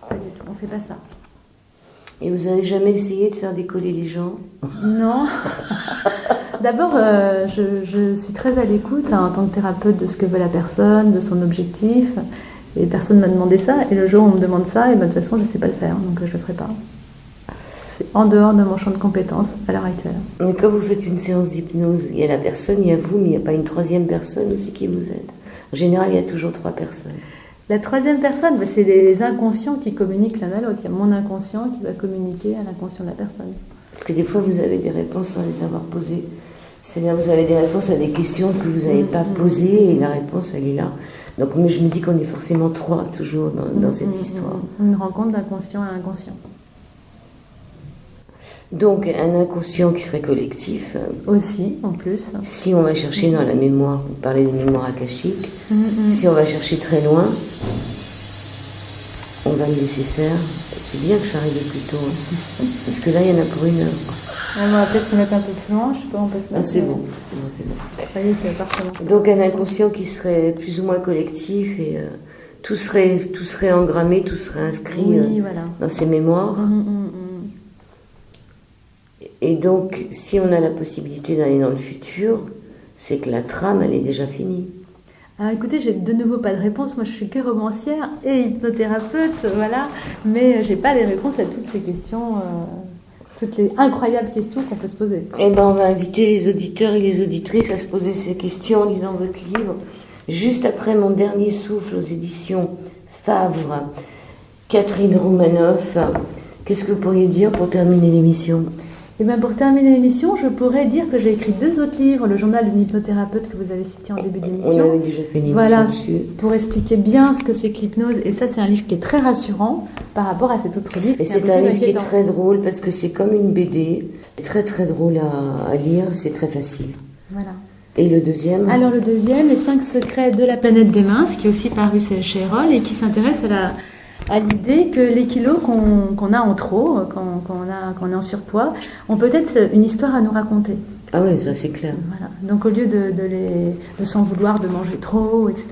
Pas du tout, on ne fait pas ça. Et vous n'avez jamais essayé de faire décoller les gens? Non. D'abord, je suis très à l'écoute en tant que thérapeute de ce que veut la personne, de son objectif. Et personne ne m'a demandé ça. Et le jour où on me demande ça, et de toute façon, je ne sais pas le faire, donc je ne le ferai pas. C'est en dehors de mon champ de compétences à l'heure actuelle. Mais quand vous faites une séance d'hypnose, il y a la personne, il y a vous, mais il n'y a pas une troisième personne aussi qui vous aide. En général, il y a toujours 3 personnes. La troisième personne, c'est les inconscients qui communiquent l'un à l'autre. Il y a mon inconscient qui va communiquer à l'inconscient de la personne. Parce que des fois, vous avez des réponses sans les avoir posées. C'est-à-dire, vous avez des réponses à des questions que vous n'avez pas posées et la réponse, elle est là. Donc, moi, je me dis qu'on est forcément 3 toujours dans cette histoire. Une rencontre d'inconscient à inconscient. Donc, un inconscient qui serait collectif. Aussi, en plus. Si on va chercher dans la mémoire, vous parlez des mémoires akashiques, si on va chercher très loin, on va le laisser faire. C'est bien que je sois arrivée plus tôt, hein. Parce que là, il y en a pour 1 heure. On va peut-être se mettre un peu plus loin, je sais pas, on peut se mettre... Ah, c'est bon. Vous voyez qu'il va pas recommencer. Donc, un inconscient qui serait plus ou moins collectif et tout serait engrammé, tout serait inscrit dans ses mémoires. Et donc, si on a la possibilité d'aller dans le futur, c'est que la trame, elle est déjà finie. Alors écoutez, j'ai de nouveau pas de réponse. Moi, je suis que romancière et hypnothérapeute, voilà. Mais j'ai pas les réponses à toutes ces questions, toutes les incroyables questions qu'on peut se poser. Eh ben, on va inviter les auditeurs et les auditrices à se poser ces questions en lisant votre livre. Juste après Mon dernier souffle aux éditions Favre, Catherine Roumanoff, qu'est-ce que vous pourriez dire pour terminer l'émission ? Et bien pour terminer l'émission, je pourrais dire que j'ai écrit 2 autres livres, le journal d'une hypnothérapeute que vous avez cité en début d'émission. On avait déjà fait une émission dessus. Pour expliquer bien ce que c'est que l'hypnose. Et ça, c'est un livre qui est très rassurant par rapport à cet autre livre. Et c'est un livre qui est très drôle parce que c'est comme une BD. C'est très très drôle à lire, c'est très facile. Voilà. Et le deuxième ? Alors le deuxième, Les 5 secrets de la planète des minces, qui est aussi paru chez Erol et qui s'intéresse à l'idée que les kilos qu'on a en trop, qu'on est en surpoids, ont peut-être une histoire à nous raconter. Ah oui, ça c'est clair. Voilà. Donc au lieu de s'en vouloir, de manger trop, etc.,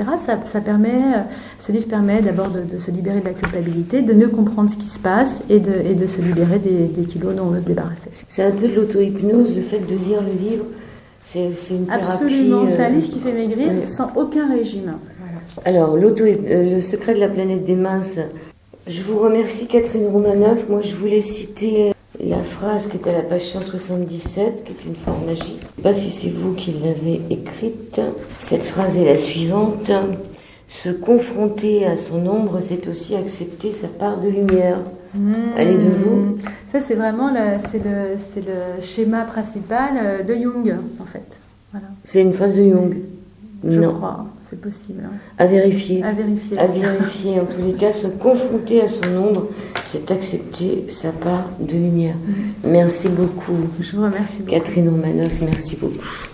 ce livre permet d'abord de se libérer de la culpabilité, de mieux comprendre ce qui se passe et de se libérer des kilos dont on veut se débarrasser. C'est un peu de l'auto-hypnose, le fait de lire le livre, c'est une thérapie. Absolument, c'est un livre qui fait maigrir sans aucun régime. Alors, le secret de la planète des minces, je vous remercie Catherine Roumanoff. Moi, je voulais citer la phrase qui est à la page 177, qui est une phrase magique. Je ne sais pas si c'est vous qui l'avez écrite. Cette phrase est la suivante. Se confronter à son ombre, c'est aussi accepter sa part de lumière. Elle est de vous ? Ça, c'est vraiment le schéma principal de Jung, en fait. Voilà. C'est une phrase de Jung ? Je crois, c'est possible. À vérifier. À vérifier. À vérifier. En tous les cas, se confronter à son ombre, c'est accepter sa part de lumière. Merci beaucoup. Je vous remercie beaucoup. Catherine Roumanoff, merci beaucoup.